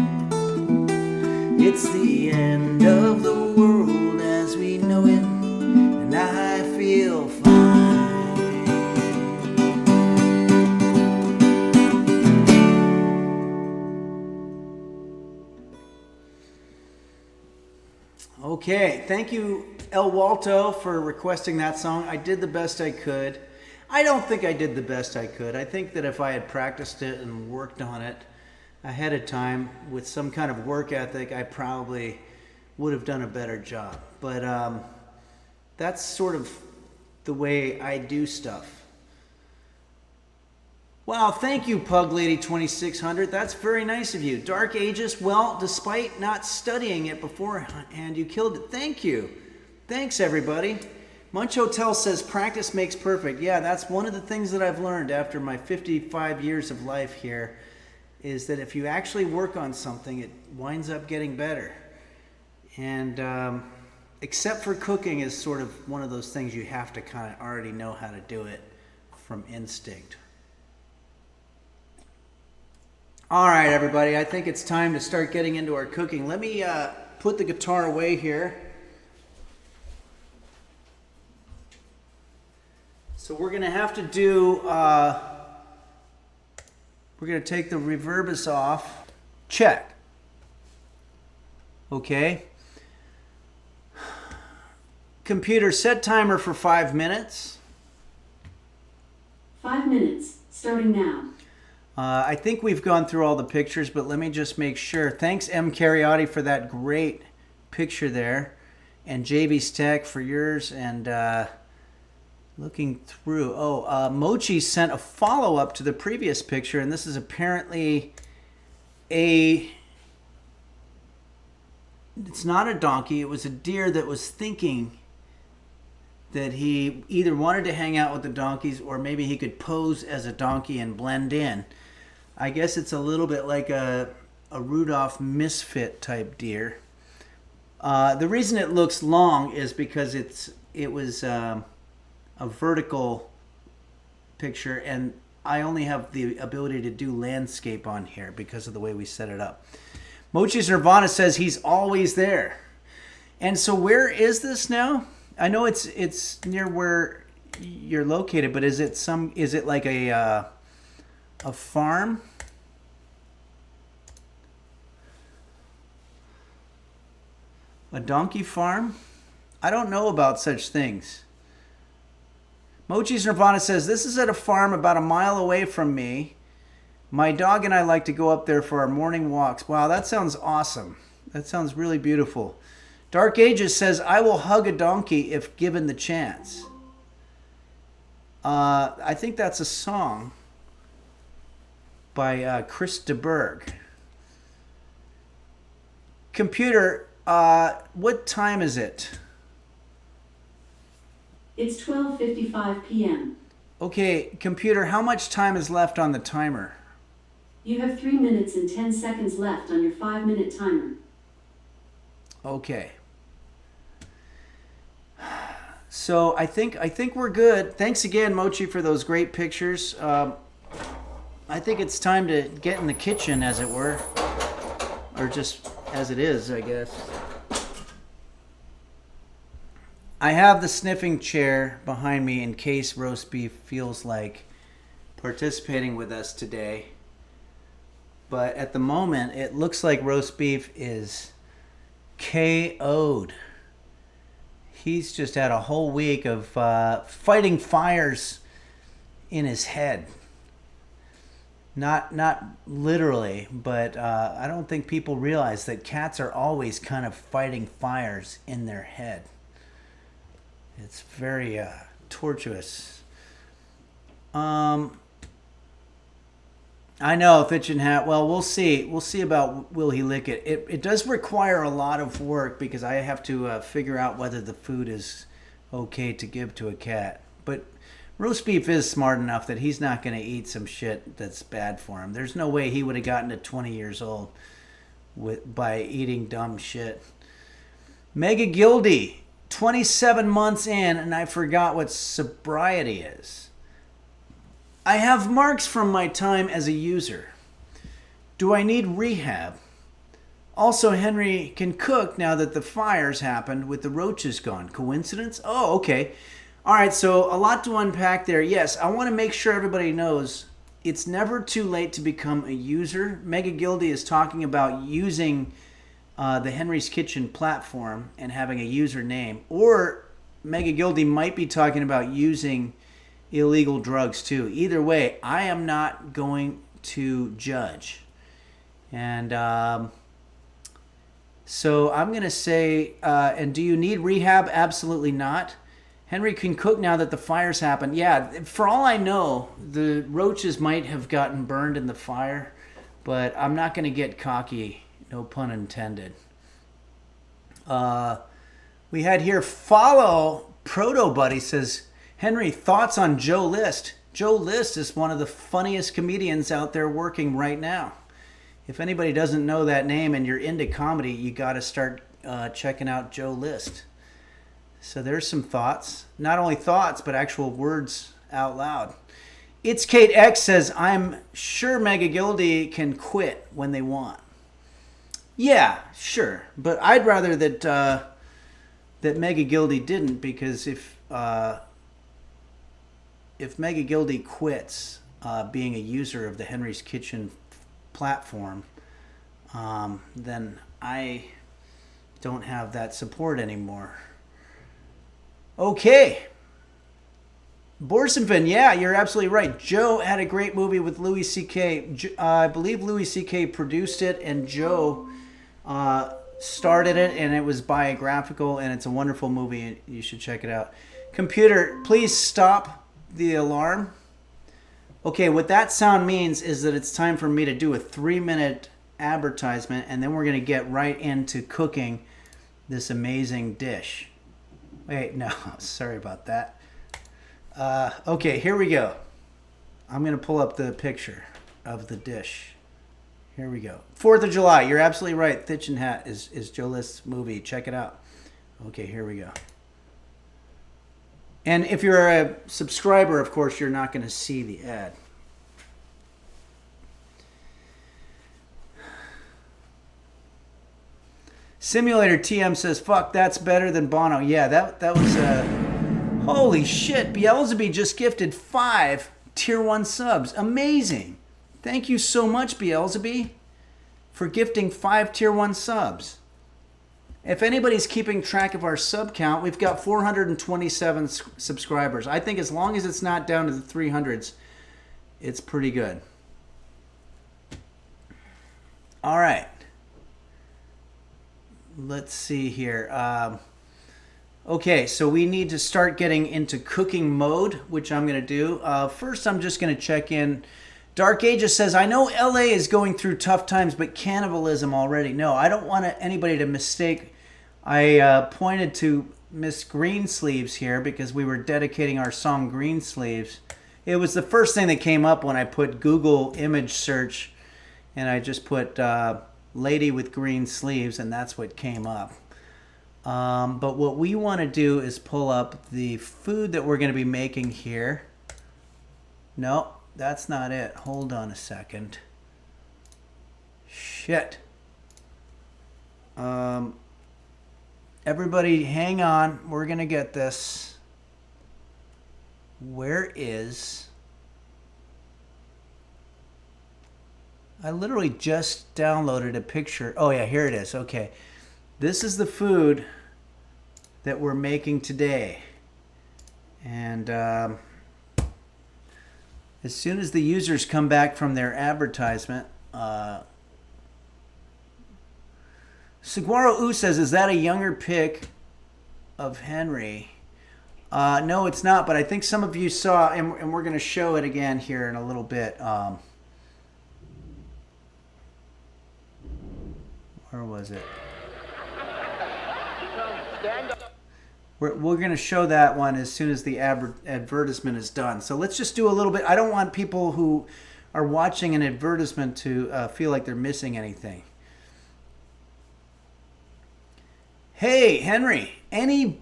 Speaker 7: It's the end of the world as we know it, and I feel fine. Okay, thank you, El Walto, for requesting that song. I did the best I could. I don't think I did the best I could. I think that if I had practiced it and worked on it ahead of time with some kind of work ethic, I probably would have done a better job. But that's sort of the way I do stuff. Wow, thank you, Pug Lady 2600. That's very nice of you. Dark Ages, well, despite not studying it beforehand, you killed it. Thank you. Thanks, everybody. Munch Hotel says practice makes perfect. Yeah, that's one of the things that I've learned after my 55 years of life here, is that if you actually work on something, it winds up getting better. And except for cooking is sort of one of those things you have to kind of already know how to do it from instinct. All right, everybody, I think it's time to start getting into our cooking. Let me put the guitar away here. So we're going to have to do, we're going to take the reverbus off. Check. Okay. Computer, set timer for 5 minutes.
Speaker 8: 5 minutes, starting now.
Speaker 7: I think we've gone through all the pictures, but let me just make sure. Thanks, M. Cariotti, for that great picture there. And JV's Tech for yours. And looking through. Mochi sent a follow-up to the previous picture, and this is apparently it's not a donkey. It was a deer that was thinking that he either wanted to hang out with the donkeys or maybe he could pose as a donkey and blend in. I guess it's a little bit like a Rudolph misfit type deer. The reason it looks long is because it was a vertical picture, and I only have the ability to do landscape on here because of the way we set it up. Mochi's Nirvana says he's always there. And so where is this now? I know it's near where you're located, but is it like a farm? A donkey farm? I don't know about such things. Mochi's Nirvana says, this is at a farm about a mile away from me. My dog and I like to go up there for our morning walks. Wow, that sounds awesome. That sounds really beautiful. Dark Ages says, I will hug a donkey if given the chance. I think that's a song by Chris DeBerg. Computer, what time is it?
Speaker 8: It's 12:55 p.m.
Speaker 7: Okay, computer, how much time is left on the timer?
Speaker 8: You have 3 minutes and 10 seconds left on your 5-minute timer.
Speaker 7: Okay. So I think we're good. Thanks again, Mochi, for those great pictures. I think it's time to get in the kitchen, as it were. Or just as it is, I guess. I have the sniffing chair behind me in case roast beef feels like participating with us today. But at the moment, it looks like roast beef is KO'd. He's just had a whole week of fighting fires in his head. Not literally, but I don't think people realize that cats are always kind of fighting fires in their head. It's very tortuous. I know, Fitchin' Hat. Well, we'll see. We'll see about will he lick it. It does require a lot of work because I have to figure out whether the food is okay to give to a cat. But roast beef is smart enough that he's not going to eat some shit that's bad for him. There's no way he would have gotten to 20 years old by eating dumb shit. Mega Gildy, 27 months in, and I forgot what sobriety is. I have marks from my time as a user. Do I need rehab? Also, Henry can cook now that the fires happened with the roaches gone. Coincidence? Oh, okay. All right, so a lot to unpack there. Yes, I want to make sure everybody knows it's never too late to become a user. Mega Gildy is talking about using the Henry's Kitchen platform and having a username. Or Mega Gildy might be talking about using illegal drugs too. Either way, I am not going to judge. And so I'm going to say, and do you need rehab? Absolutely not. Henry can cook now that the fires happened. Yeah, for all I know, the roaches might have gotten burned in the fire, but I'm not going to get cocky. No pun intended. We had here follow Proto Buddy says, Henry, thoughts on Joe List? Joe List is one of the funniest comedians out there working right now. If anybody doesn't know that name and you're into comedy, you got to start checking out Joe List. So there's some thoughts. Not only thoughts, but actual words out loud. It's Kate X says, I'm sure Mega Gildy can quit when they want. Yeah, sure. But I'd rather that that Mega Gildy didn't, because if Mega Gildy quits being a user of the Henry's Kitchen platform, then I don't have that support anymore. Okay. Borsenfin, yeah, you're absolutely right. Joe had a great movie with Louis C.K. I believe Louis C.K. produced it, and Joe started it, and it was biographical, and it's a wonderful movie, and you should check it out. Computer, please stop the alarm. Okay, what that sound means is that it's time for me to do a 3-minute advertisement, and then we're going to get right into cooking this amazing dish. Wait, no, sorry about that. Okay, here we go. I'm going to pull up the picture of the dish. Here we go. 4th of July, you're absolutely right. Kitchen Hat is Joe List's movie. Check it out. Okay, here we go. And if you're a subscriber, of course, you're not going to see the ad. Simulator TM says, fuck, that's better than Bono. Yeah, that was holy shit. Beelzebub just gifted 5 Tier 1 subs. Amazing. Thank you so much, Beelzebub, for gifting 5 Tier 1 subs. If anybody's keeping track of our sub count, we've got 427 subscribers. I think as long as it's not down to the 300s, it's pretty good. All right. Let's see here. Okay, so we need to start getting into cooking mode, which I'm going to do. First, I'm just going to check in. Dark Ages says, I know LA is going through tough times, but cannibalism already. No, I don't want anybody to mistake. I pointed to Miss Greensleeves here because we were dedicating our song Greensleeves. It was the first thing that came up when I put Google image search, and I just put lady with green sleeves, and that's what came up. But what we want to do is pull up the food that we're going to be making here. No, that's not it. Hold on a second. Shit. Everybody hang on. We're going to get this. Where is... I literally just downloaded a picture. Oh yeah, here it is. Okay. This is the food that we're making today. And as soon as the users come back from their advertisement, Saguaro U says, is that a younger pic of Henry? No, it's not, but I think some of you saw, and we're going to show it again here in a little bit. Where was it? We're going to show that one as soon as the advertisement is done. So let's just do a little bit. I don't want people who are watching an advertisement to feel like they're missing anything. Hey, Henry, any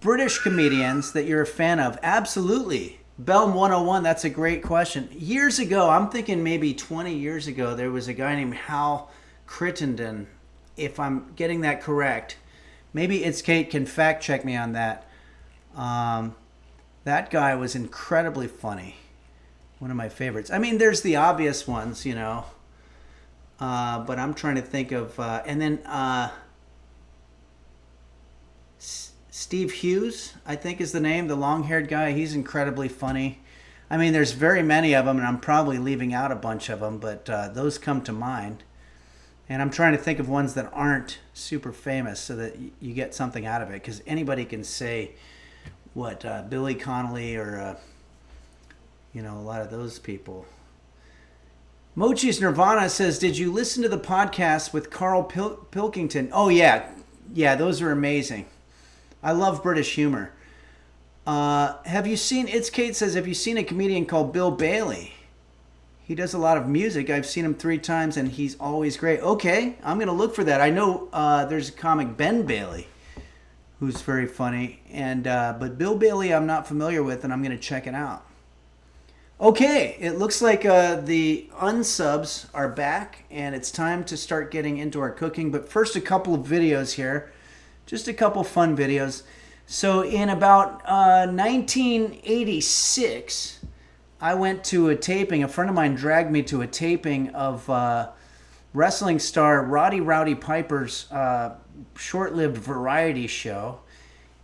Speaker 7: British comedians that you're a fan of? Absolutely. Belm 101, that's a great question. Years ago, I'm thinking maybe 20 years ago, there was a guy named Hal Crittenden, if I'm getting that correct. Maybe It's Kate can fact check me on that. That guy was incredibly funny. One of my favorites. I mean, there's the obvious ones, you know. But I'm trying to think of... and then Steve Hughes, I think is the name. The long-haired guy. He's incredibly funny. I mean, there's very many of them, and I'm probably leaving out a bunch of them. But those come to mind. And I'm trying to think of ones that aren't super famous so that you get something out of it. Because anybody can say Billy Connolly or, a lot of those people. Mochi's Nirvana says, did you listen to the podcast with Carl Pilkington? Oh, yeah. Yeah, those are amazing. I love British humor. Have you seen, It's Kate says, have you seen a comedian called Bill Bailey? He does a lot of music. I've seen him 3 times, and he's always great. Okay, I'm going to look for that. I know there's a comic, Ben Bailey, who's very funny. But Bill Bailey I'm not familiar with, and I'm going to check it out. Okay, it looks like the unsubs are back, and it's time to start getting into our cooking. But first, a couple of videos here. Just a couple fun videos. So in about 1986, I went to a taping. A friend of mine dragged me to a taping of wrestling star Rowdy Piper's short-lived variety show.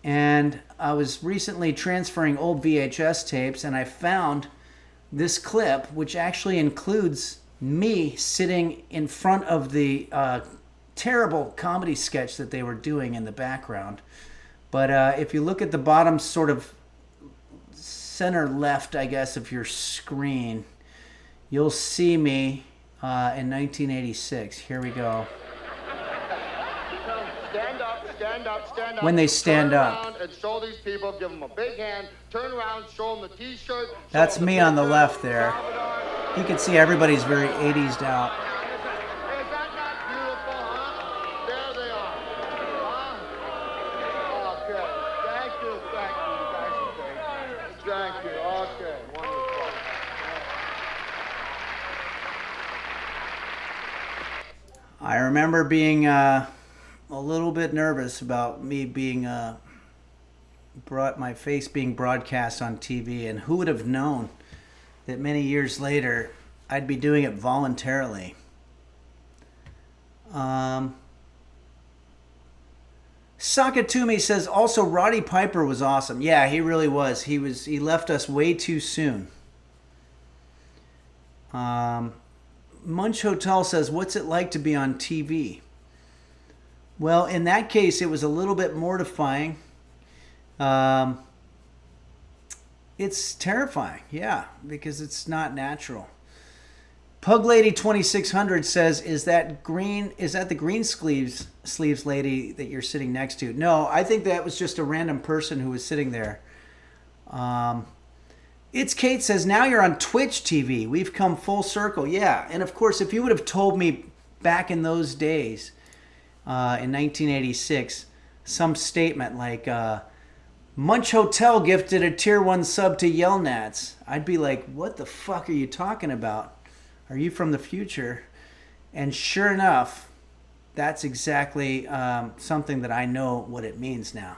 Speaker 7: And I was recently transferring old VHS tapes, and I found this clip, which actually includes me sitting in front of the terrible comedy sketch that they were doing in the background. But if you look at the bottom sort of center left, I guess, of your screen, you'll see me in 1986. Here we go.
Speaker 9: Stand up, stand up, stand up.
Speaker 7: When they stand
Speaker 9: Turn
Speaker 7: up.
Speaker 9: around and show these people, give them a big hand. Turn around, show them the t-shirt.
Speaker 7: That's me on the left there. You can see everybody's very 80s out.
Speaker 9: Is that not beautiful, huh? There they are. Huh? Okay. Thank you, thank you. You guys are great. Thank you. Okay, wonderful.
Speaker 7: I remember being a little bit nervous about me being my face being broadcast on TV, and who would have known that many years later I'd be doing it voluntarily. Sakatumi says also Roddy Piper was awesome. Yeah, he really was. He left us way too soon. Munch Hotel says, what's it like to be on TV? Well, in that case, it was a little bit mortifying. It's terrifying, yeah, because it's not natural. Pug Lady 2600 says, is that the Greensleeves lady that you're sitting next to? No, I think that was just a random person who was sitting there. It's Kate says, now you're on Twitch TV. We've come full circle. Yeah, and of course, if you would have told me back in those days, in 1986, some statement like, Munch Hotel gifted a tier 1 sub to Yelnats, I'd be like, what the fuck are you talking about? Are you from the future? And sure enough, that's exactly something that I know what it means now.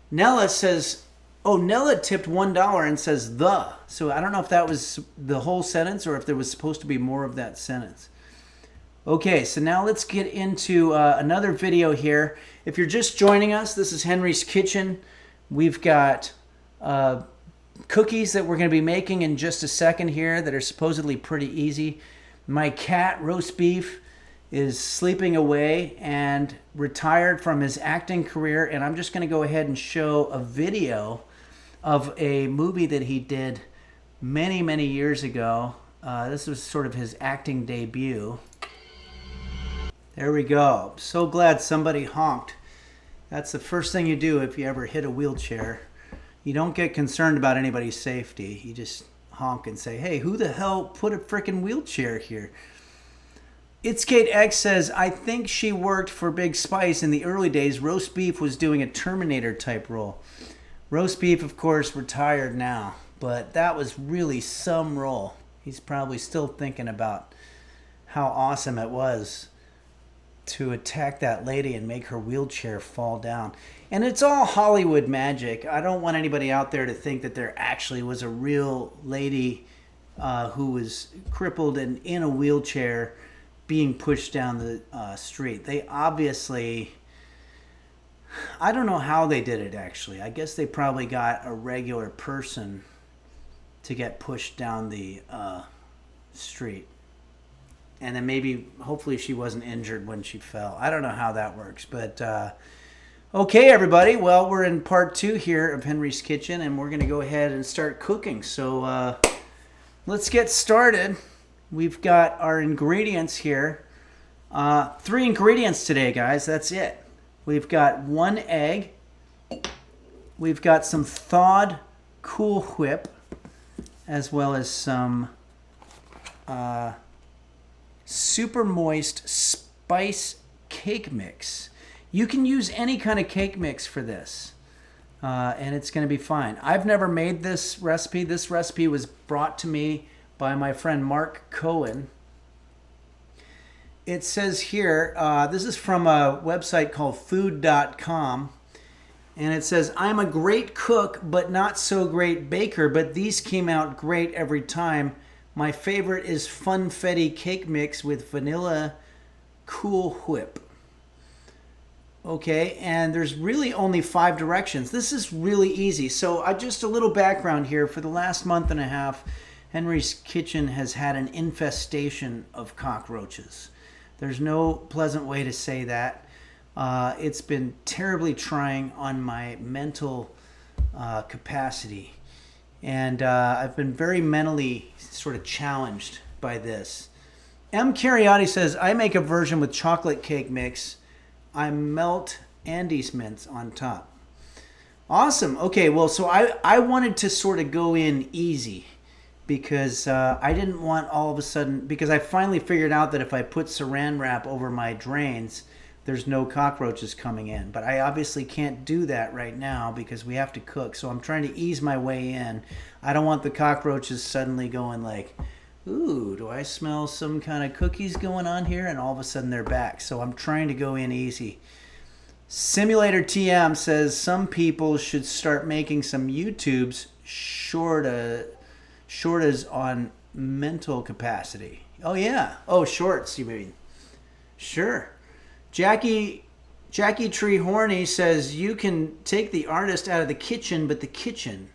Speaker 7: Nella says, Nella tipped $1 and says the. So I don't know if that was the whole sentence or if there was supposed to be more of that sentence. Okay, so now let's get into another video here. If you're just joining us, this is Henry's Kitchen. We've got cookies that we're going to be making in just a second here that are supposedly pretty easy. My cat, Roast Beef, is sleeping away and retired from his acting career, and I'm just going to go ahead and show a video of a movie that he did many, many years ago. This was sort of his acting debut. There we go. So glad somebody honked. That's the first thing you do if you ever hit a wheelchair. You don't get concerned about anybody's safety. You just honk and say, hey, who the hell put a frickin' wheelchair here? It's Kate X says, I think she worked for Big Spice in the early days. Roast Beef was doing a Terminator type role. Roast Beef, of course, retired now, but that was really some role. He's probably still thinking about how awesome it was to attack that lady and make her wheelchair fall down. And it's all Hollywood magic. I don't want anybody out there to think that there actually was a real lady who was crippled and in a wheelchair being pushed down the street. They obviously, I don't know how they did it actually. I guess they probably got a regular person to get pushed down the street. And then maybe, hopefully she wasn't injured when she fell. I don't know how that works, but Okay, everybody. Well, we're in part 2 here of Henry's Kitchen, and we're going to go ahead and start cooking. So let's get started. We've got our ingredients here. 3 ingredients today, guys. That's it. We've got 1 egg. We've got some thawed Cool Whip, as well as some super moist spice cake mix. You can use any kind of cake mix for this, and it's going to be fine. I've never made this recipe. This recipe was brought to me by my friend Mark Cohen. It says here, this is from a website called food.com, and it says, I'm a great cook, but not so great baker, but these came out great every time. My favorite is Funfetti cake mix with vanilla Cool Whip. Okay, and there's really only 5 directions. This is really easy. So just a little background here. For the last month and a half, Henry's Kitchen has had an infestation of cockroaches. There's no pleasant way to say that. It's been terribly trying on my mental capacity. And I've been very mentally sort of challenged by this. M. Cariotti says, I make a version with chocolate cake mix. I melt Andes mints on top. Awesome. Okay, well, so I wanted to sort of go in easy because I didn't want all of a sudden, because I finally figured out that if I put saran wrap over my drains, there's no cockroaches coming in. But I obviously can't do that right now because we have to cook. So I'm trying to ease my way in. I don't want the cockroaches suddenly going like, ooh, do I smell some kind of cookies going on here? And all of a sudden they're back. So I'm trying to go in easy. Simulator TM says some people should start making some YouTubes shortas on mental capacity. Oh, yeah. Oh, shorts, you mean. Sure. Jackie Tree Horny says you can take the artist out of the kitchen, but the kitchen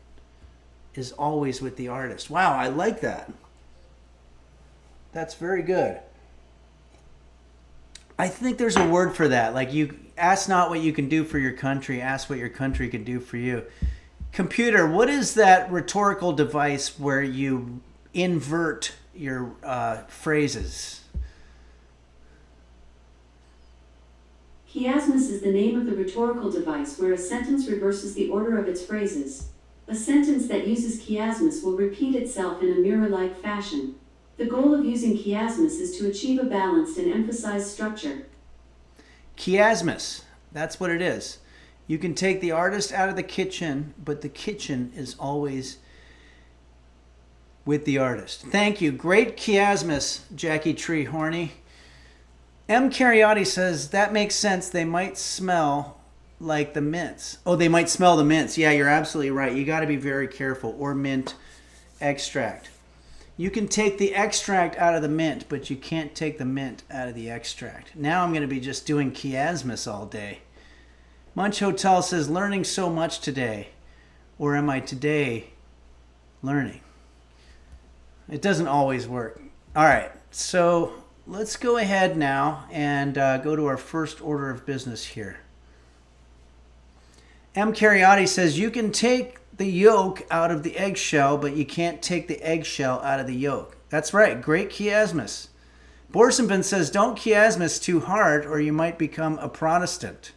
Speaker 7: is always with the artist. Wow, I like that. That's very good. I think there's a word for that. Like, you ask not what you can do for your country, ask what your country can do for you. Computer, what is that rhetorical device where you invert your phrases?
Speaker 8: Chiasmus is the name of the rhetorical device where a sentence reverses the order of its phrases. A sentence that uses chiasmus will repeat itself in a mirror-like fashion. The goal of using chiasmus is to achieve a balanced and emphasized structure.
Speaker 7: Chiasmus, that's what it is. You can take the artist out of the kitchen, but the kitchen is always with the artist. Thank you. Great chiasmus, Jackie Tree Horny. M. Cariotti says, that makes sense. They might smell like the mints. Oh, they might smell the mints. Yeah, you're absolutely right. You got to be very careful. Or mint extract. You can take the extract out of the mint, but you can't take the mint out of the extract. Now I'm going to be just doing chiasmus all day. Munch Hotel says, learning so much today. Or am I today learning? It doesn't always work. All right, so let's go ahead now and go to our first order of business here. M. Cariotti says, you can take the yolk out of the eggshell, but you can't take the eggshell out of the yolk. That's right. Great chiasmus. Borsenvin says, don't chiasmus too hard or you might become a Protestant.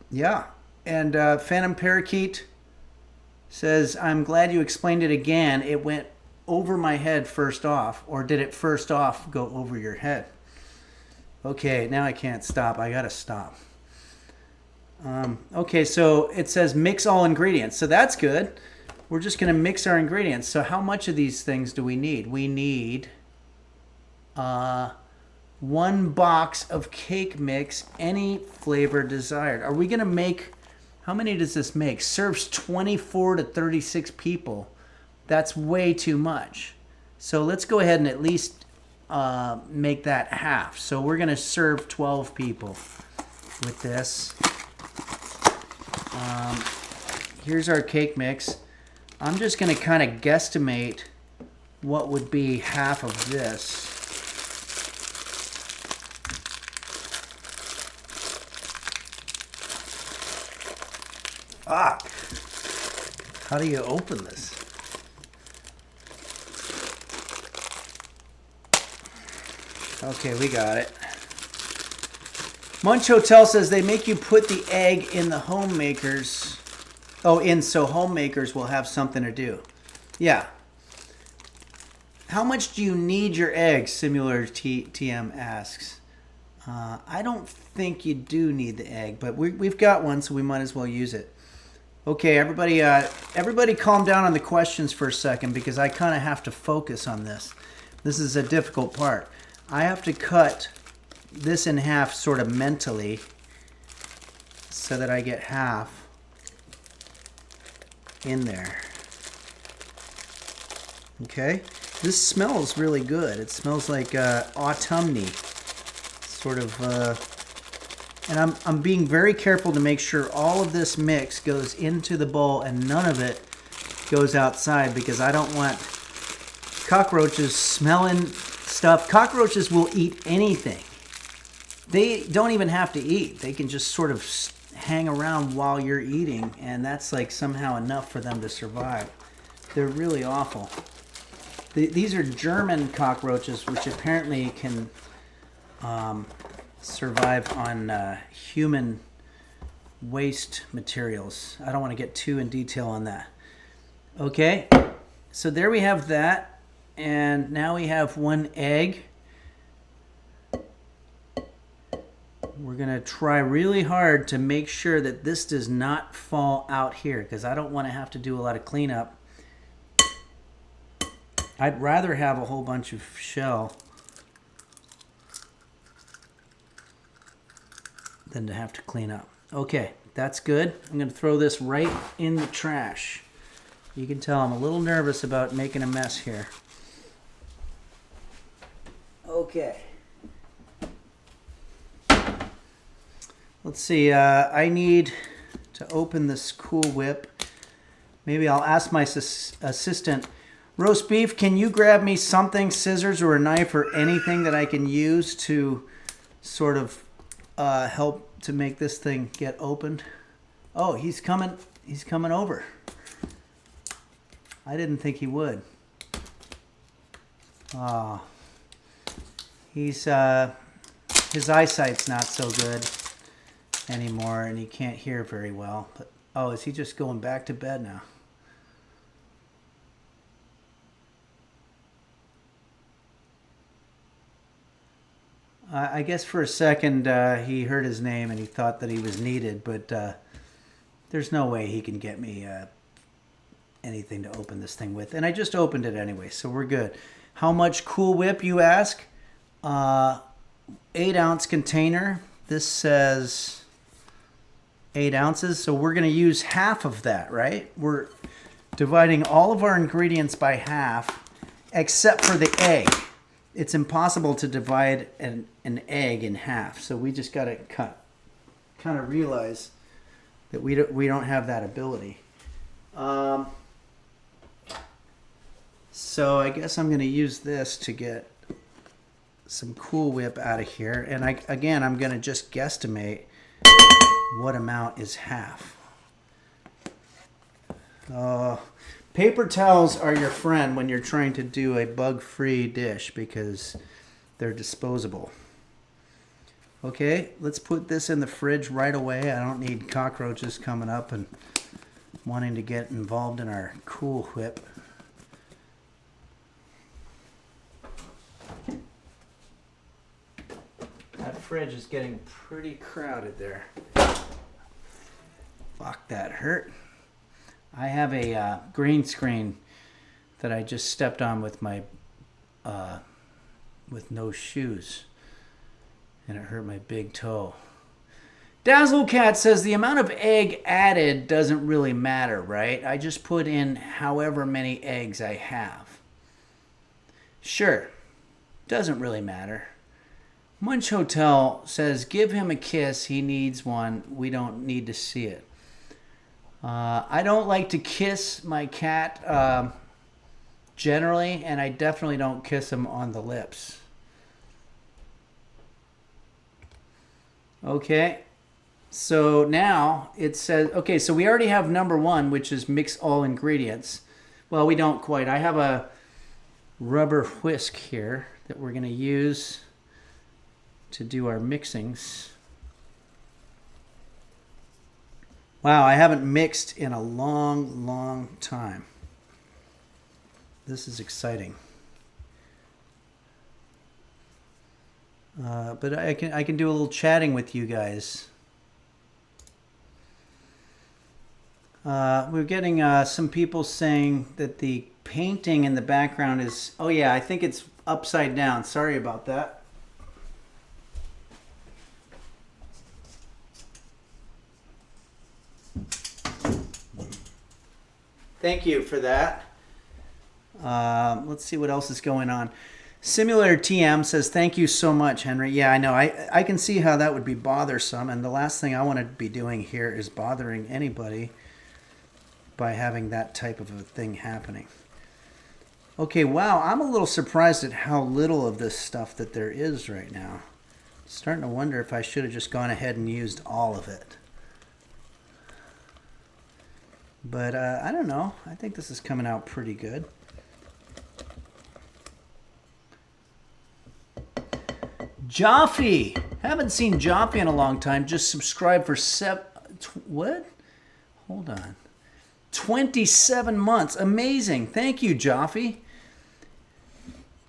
Speaker 7: Yeah. And Phantom Parakeet says, I'm glad you explained it again. It went over my head first off. Or did it first off go over your head? Okay, now I can't stop. I got to stop. Okay, so it says mix all ingredients. So that's good. We're just going to mix our ingredients. So how much of these things do we need? We need 1 box of cake mix, any flavor desired. Are we going to make, how many does this make? Serves 24 to 36 people. That's way too much. So let's go ahead and at least make that half. So we're going to serve 12 people with this. Here's our cake mix. I'm just going to kind of guesstimate what would be half of this. Fuck. How do you open this? Okay, we got it. Munch Hotel says they make you put the egg in the homemakers. Oh, so homemakers will have something to do. Yeah. How much do you need your eggs? Similar TM asks. I don't think you do need the egg, but we've got one, so we might as well use it. Okay, everybody calm down on the questions for a second because I kind of have to focus on this. This is a difficult part. I have to cut this in half sort of mentally so that I get half in there. Okay, this smells really good. It smells like autumny, sort of, and I'm being very careful to make sure all of this mix goes into the bowl and none of it goes outside because I don't want cockroaches smelling stuff. Cockroaches will eat anything. They don't even have to eat. They can just sort of hang around while you're eating, and that's like somehow enough for them to survive. They're really awful. These are German cockroaches, which apparently can survive on human waste materials. I don't want to get too in detail on that. Okay, so there we have that, and now we have one egg. We're going to try really hard to make sure that this does not fall out here because I don't want to have to do a lot of cleanup. I'd rather have a whole bunch of shell than to have to clean up. Okay, that's good. I'm going to throw this right in the trash. You can tell I'm a little nervous about making a mess here. Okay. Let's see, I need to open this Cool Whip. Maybe I'll ask my assistant, roast beef, can you grab me something, scissors or a knife or anything that I can use to sort of help to make this thing get opened? Oh, he's coming over. I didn't think he would. His eyesight's not so good anymore and he can't hear very well. But oh, is he just going back to bed now? I guess for a second he heard his name and he thought that he was needed, but there's no way he can get me anything to open this thing with. And I just opened it anyway, so we're good. How much Cool Whip, you ask? 8-ounce container. This says 8 ounces, so we're going to use half of that, right? We're dividing all of our ingredients by half, except for the egg. It's impossible to divide an egg in half, so we just got to kind of realize that we don't have that ability. So I guess I'm going to use this to get some Cool Whip out of here, and I'm going to just guesstimate what amount is half. Paper towels are your friend when you're trying to do a bug-free dish because they're disposable. Okay, let's put this in the fridge right away. I don't need cockroaches coming up and wanting to get involved in our Cool Whip. That fridge is getting pretty crowded there. Fuck, that hurt. I have a green screen that I just stepped on with my with no shoes, and it hurt my big toe. Dazzlecat says the amount of egg added doesn't really matter, right? I just put in however many eggs I have. Sure, doesn't really matter. Munch Hotel says give him a kiss, he needs one, we don't need to see it. I don't like to kiss my cat generally, and I definitely don't kiss him on the lips. Okay, So now it says, okay, so we already have number 1, which is mix all ingredients. Well, we don't quite. I have a rubber whisk here that we're going to use to do our mixings. Wow, I haven't mixed in a long, long time. This is exciting. But I can do a little chatting with you guys. We're getting some people saying that the painting in the background is... Oh yeah, I think it's upside down. Sorry about that. Thank you for that. Let's see what else is going on. Simulator TM says, thank you so much, Henry. Yeah, I know. I can see how that would be bothersome. And the last thing I want to be doing here is bothering anybody by having that type of a thing happening. Okay, wow. I'm a little surprised at how little of this stuff that there is right now. Starting to wonder if I should have just gone ahead and used all of it. But I don't know. I think this is coming out pretty good. Jaffe! Haven't seen Jaffe in a long time. Just subscribed for what? Hold on. 27 months. Amazing. Thank you, Jaffe.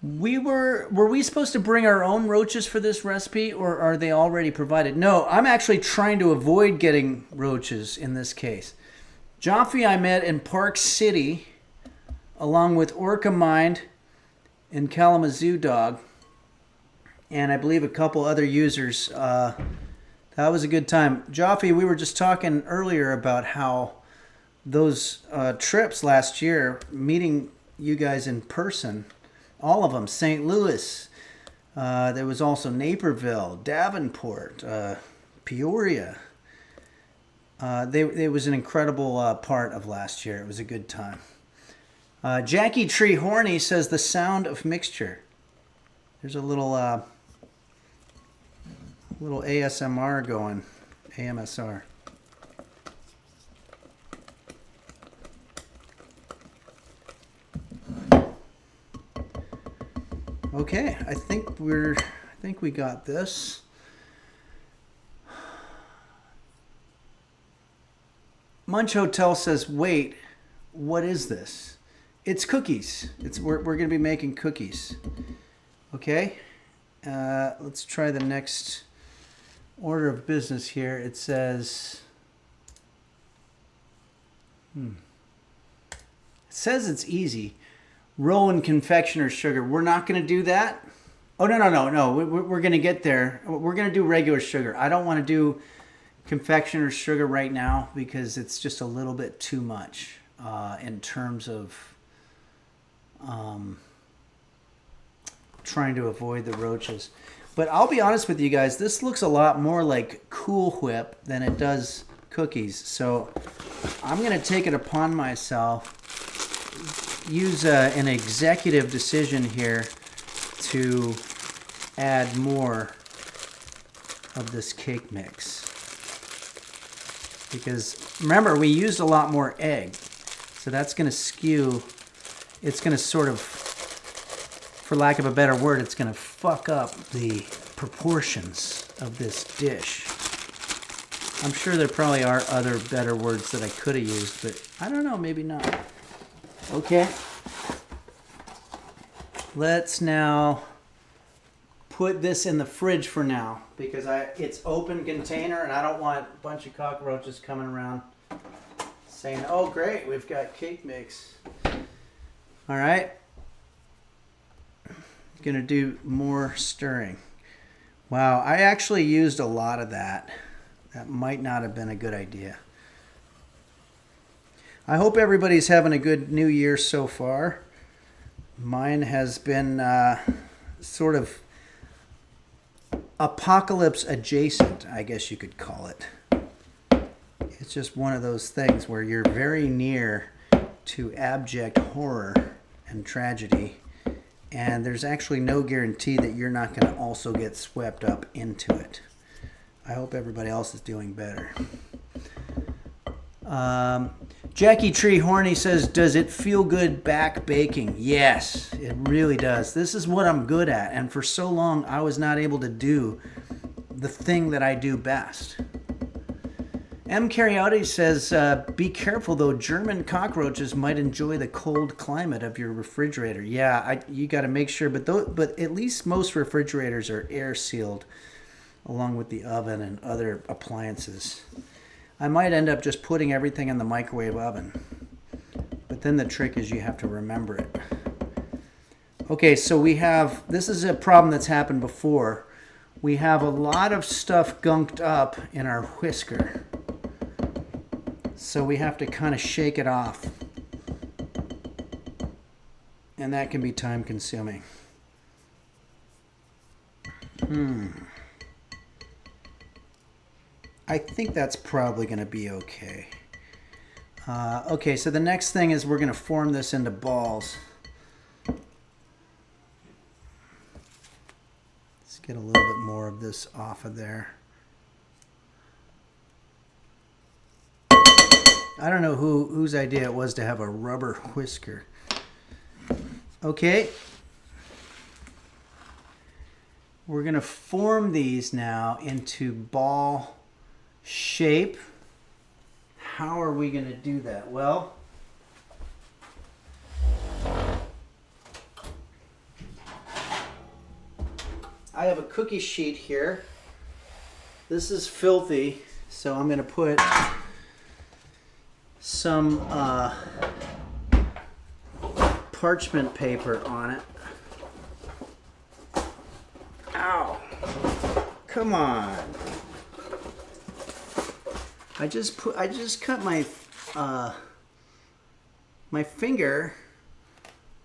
Speaker 7: Were we supposed to bring our own roaches for this recipe, or are they already provided? No, I'm actually trying to avoid getting roaches in this case. Jaffe I met in Park City, along with Orca Mind and Kalamazoo Dog, and I believe a couple other users. That was a good time. Jaffe, we were just talking earlier about how those trips last year, meeting you guys in person, all of them, St. Louis, there was also Naperville, Davenport, Peoria. It was an incredible part of last year. It was a good time. Jackie Tree Horny says the sound of mixture. There's a little ASMR going, AMSR. Okay, I think we got this. Munch Hotel says, "Wait, what is this?" It's cookies. We're going to be making cookies. Okay, let's try the next order of business here. It says, it says it's easy. Rowan confectioner's sugar. We're not going to do that. Oh, no. We're going to get there. We're going to do regular sugar. I don't want to do confectioner's sugar right now because it's just a little bit too much in terms of trying to avoid the roaches. But I'll be honest with you guys, this looks a lot more like Cool Whip than it does cookies. So I'm going to take it upon myself, use an executive decision here to add more of this cake mix. Because remember, we used a lot more egg. So that's going to skew, it's going to sort of, for lack of a better word, it's going to fuck up the proportions of this dish. I'm sure there probably are other better words that I could have used, but I don't know, maybe not. Okay. Let's now put this in the fridge for now because it's open container and I don't want a bunch of cockroaches coming around saying, "Oh great, we've got cake mix." All right. Gonna do more stirring. Wow, I actually used a lot of that. That might not have been a good idea. I hope everybody's having a good new year so far. Mine has been sort of apocalypse adjacent, I guess you could call it. It's just one of those things where you're very near to abject horror and tragedy, and there's actually no guarantee that you're not going to also get swept up into it. I hope everybody else is doing better. Jackie Tree Horny says, does it feel good back baking? Yes, it really does. This is what I'm good at. And for so long, I was not able to do the thing that I do best. M. Cariotti says, be careful though, German cockroaches might enjoy the cold climate of your refrigerator. Yeah, you got to make sure, but at least most refrigerators are air sealed along with the oven and other appliances. I might end up just putting everything in the microwave oven, but then the trick is you have to remember it. Okay, so this is a problem that's happened before. We have a lot of stuff gunked up in our whisker. So we have to kind of shake it off. And that can be time consuming. I think that's probably going to be okay. Okay, so the next thing is we're going to form this into balls. Let's get a little bit more of this off of there. I don't know whose idea it was to have a rubber whisker. Okay. We're going to form these now into ball shape. How are we going to do that? Well, I have a cookie sheet here. This is filthy, so I'm going to put some parchment paper on it. Ow! Come on! I just cut my my finger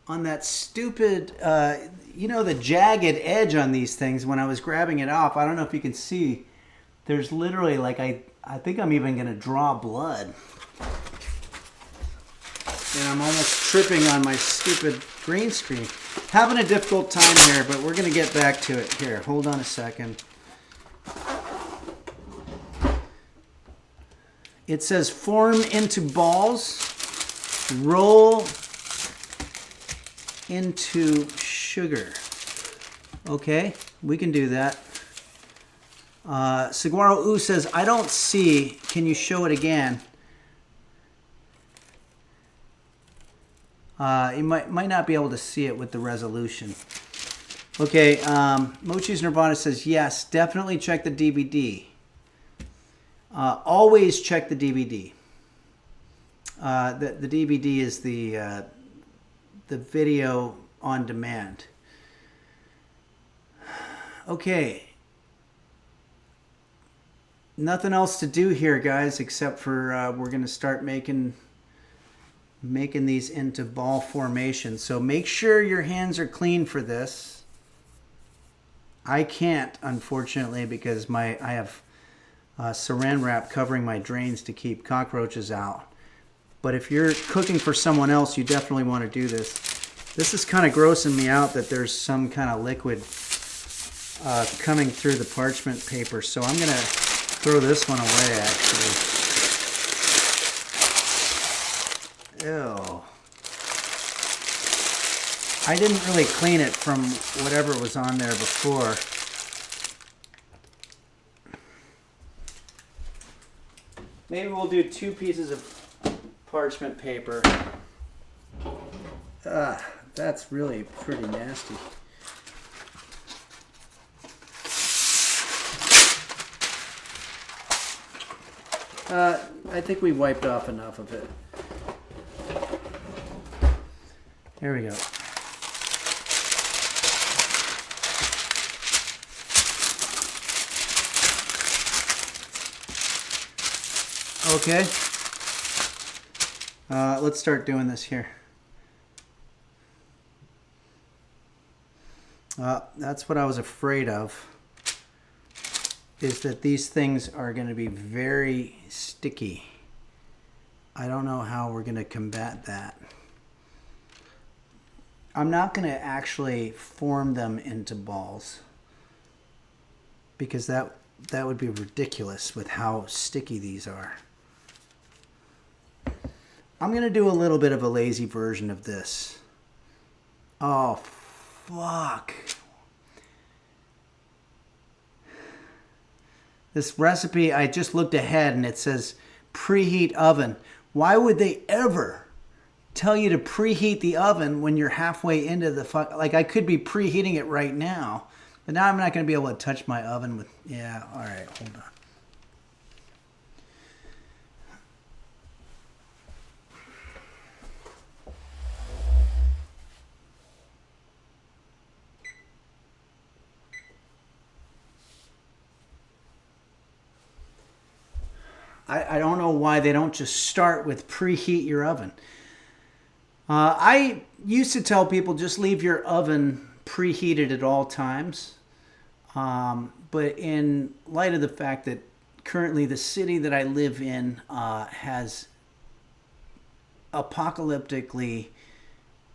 Speaker 7: on that stupid the jagged edge on these things when I was grabbing it off. I don't know if you can see. There's literally like I think I'm even gonna draw blood. And I'm almost tripping on my stupid green screen. Having a difficult time here, but we're going to get back to it. Here, hold on a second. It says form into balls, roll into sugar. Okay, we can do that. Saguaro U says, I don't see. Can you show it again? You might not be able to see it with the resolution. Okay, Mochi's Nirvana says, yes, definitely check the DVD. Always check the DVD. The DVD is the video on demand. Okay. Nothing else to do here, guys, except for we're going to start making these into ball formation. So make sure your hands are clean for this. I can't, unfortunately, because I have saran wrap covering my drains to keep cockroaches out. But if you're cooking for someone else, you definitely want to do this. This is kind of grossing me out that there's some kind of liquid coming through the parchment paper. So I'm going to throw this one away, actually. Ew. I didn't really clean it from whatever was on there before. Maybe we'll do 2 pieces of parchment paper. That's really pretty nasty. I think we wiped off enough of it. Here we go. Okay. Let's start doing this here. That's what I was afraid of, is that these things are going to be very sticky. I don't know how we're going to combat that. I'm not going to actually form them into balls, because that that would be ridiculous with how sticky these are. I'm going to do a little bit of a lazy version of this. Oh, fuck. This recipe, I just looked ahead and it says preheat oven. Why would they ever tell you to preheat the oven when you're halfway into the fuck? Like, I could be preheating it right now, but now I'm not going to be able to touch my oven with... Yeah, all right, hold on. I don't know why they don't just start with preheat your oven. I used to tell people just leave your oven preheated at all times. But in light of the fact that currently the city that I live in has apocalyptically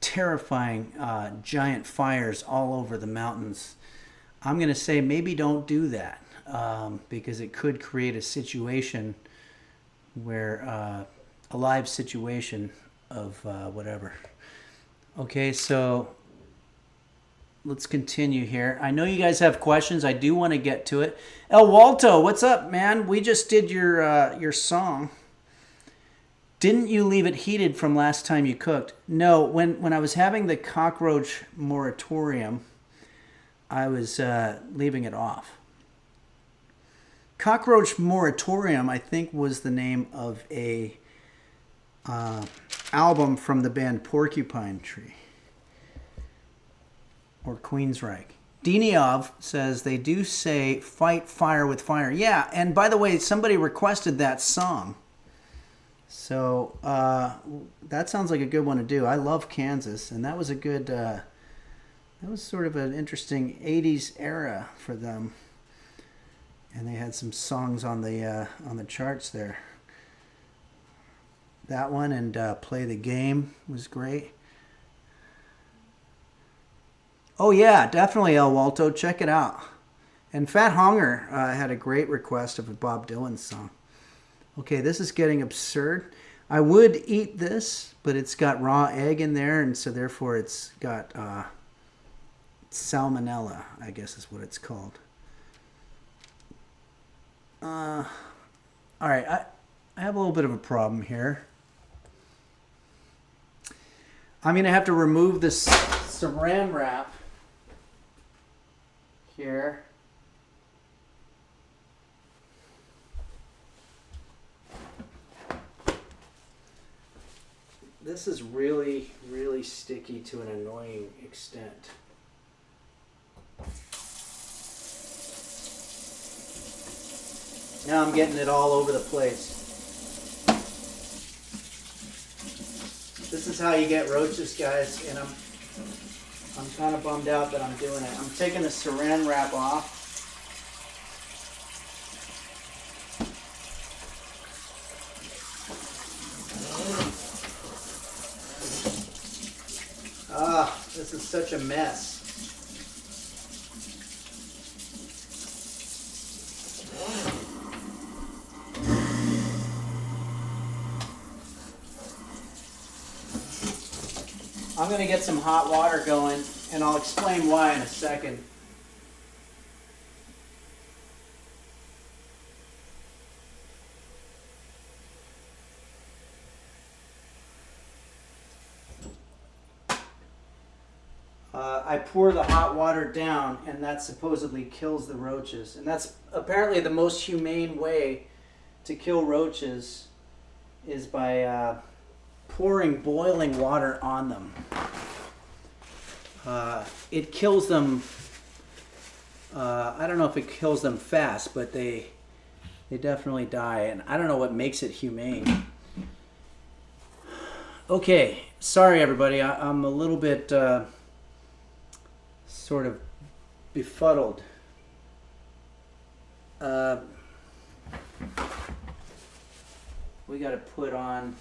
Speaker 7: terrifying giant fires all over the mountains, I'm going to say maybe don't do that because it could create a situation where a live situation of whatever. Okay, so let's continue here. I know you guys have questions. I do want to get to it. El Walto, what's up, man? We just did your song. Didn't you leave it heated from last time you cooked? No, when I was having the cockroach moratorium, I was leaving it off. Cockroach Moratorium, I think, was the name of a album from the band Porcupine Tree or Queensryche. Diniov says they do say fight fire with fire. Yeah, and by the way, somebody requested that song. So that sounds like a good one to do. I love Kansas, and that was a good, that was sort of an interesting 80s era for them. And they had some songs on the charts there. That one and Play the Game was great. Oh yeah, definitely El Walto. Check it out. And Fat Hunger had a great request of a Bob Dylan song. Okay, this is getting absurd. I would eat this, but it's got raw egg in there, and so therefore it's got salmonella, I guess is what it's called. All right, I have a little bit of a problem here. I'm going to have to remove this saran wrap here. This is really, really sticky to an annoying extent. Now I'm getting it all over the place. This is how you get roaches, guys, and I'm kind of bummed out that I'm doing it. I'm taking the saran wrap off. This is such a mess. I'm going to get some hot water going, and I'll explain why in a second. I pour the hot water down, and that supposedly kills the roaches. And that's apparently the most humane way to kill roaches is by pouring boiling water on them. It kills them. I don't know if it kills them fast, but they definitely die. And I don't know what makes it humane. Okay, sorry everybody. I'm a little bit sort of befuddled. We got to put on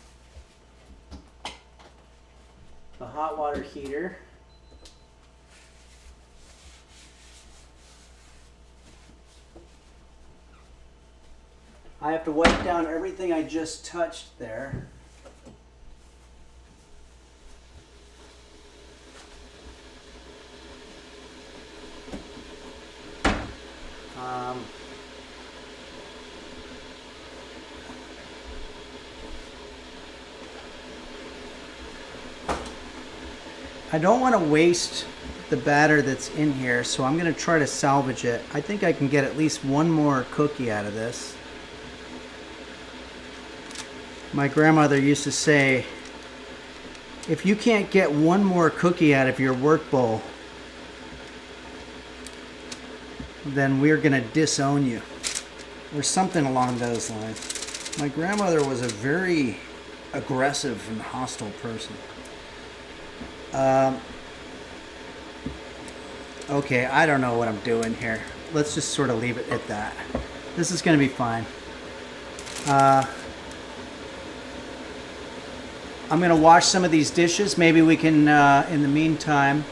Speaker 7: the hot water heater. I have to wipe down everything I just touched there. I don't want to waste the batter that's in here, so I'm going to try to salvage it. I think I can get at least one more cookie out of this. My grandmother used to say, if you can't get one more cookie out of your work bowl, then we're going to disown you. Or something along those lines. My grandmother was a very aggressive and hostile person. Okay, I don't know what I'm doing here. Let's just sort of leave it at that. This is going to be fine. I'm going to wash some of these dishes. Maybe we can, in the meantime...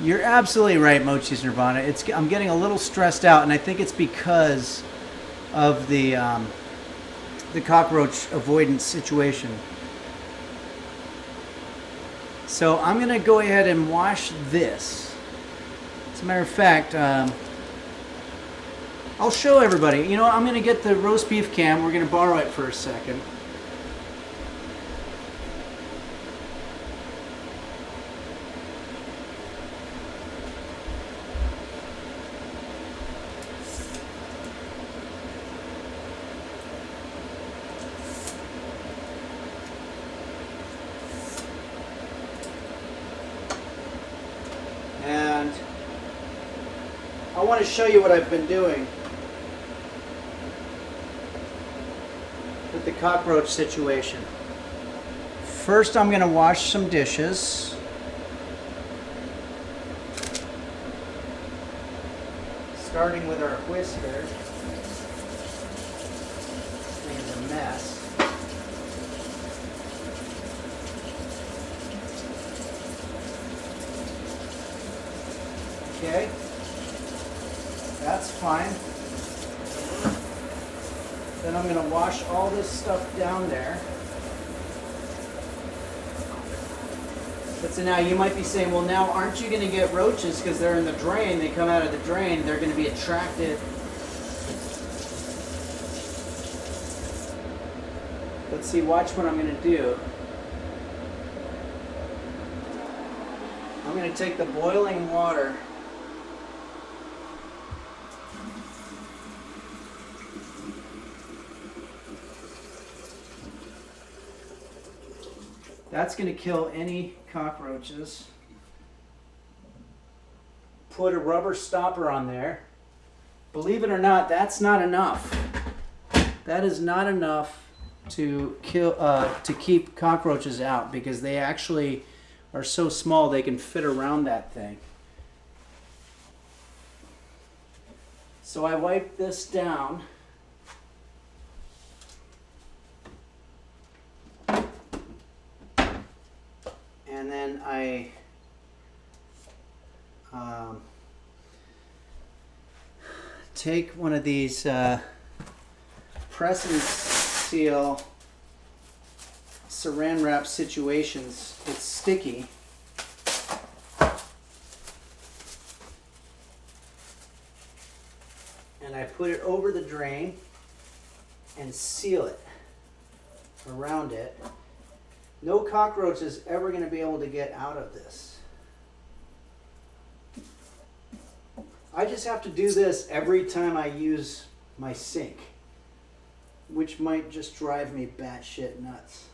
Speaker 7: You're absolutely right, Mochi's Nirvana. I'm getting a little stressed out, and I think it's because of the cockroach avoidance situation. So I'm going to go ahead and wash this. As a matter of fact, I'll show everybody. You know, I'm going to get the roast beef cam. We're going to borrow it for a second. And I want to show you what I've been doing with the cockroach situation. First, I'm going to wash some dishes. Starting with our whisker. This thing's a mess. Okay, that's fine. Then I'm going to wash all this stuff down there. But so now you might be saying, well, now aren't you going to get roaches because they're in the drain? They come out of the drain, they're going to be attracted. Let's see, watch what I'm going to do. I'm going to take the boiling water. That's going to kill any cockroaches. Put a rubber stopper on there. Believe it or not, that's not enough. That is not enough to kill to keep cockroaches out because they actually are so small they can fit around that thing. So I wipe this down. And then I take one of these press and seal saran wrap situations. It's sticky. And I put it over the drain and seal it around it. No cockroach is ever going to be able to get out of this. I just have to do this every time I use my sink, which might just drive me batshit nuts.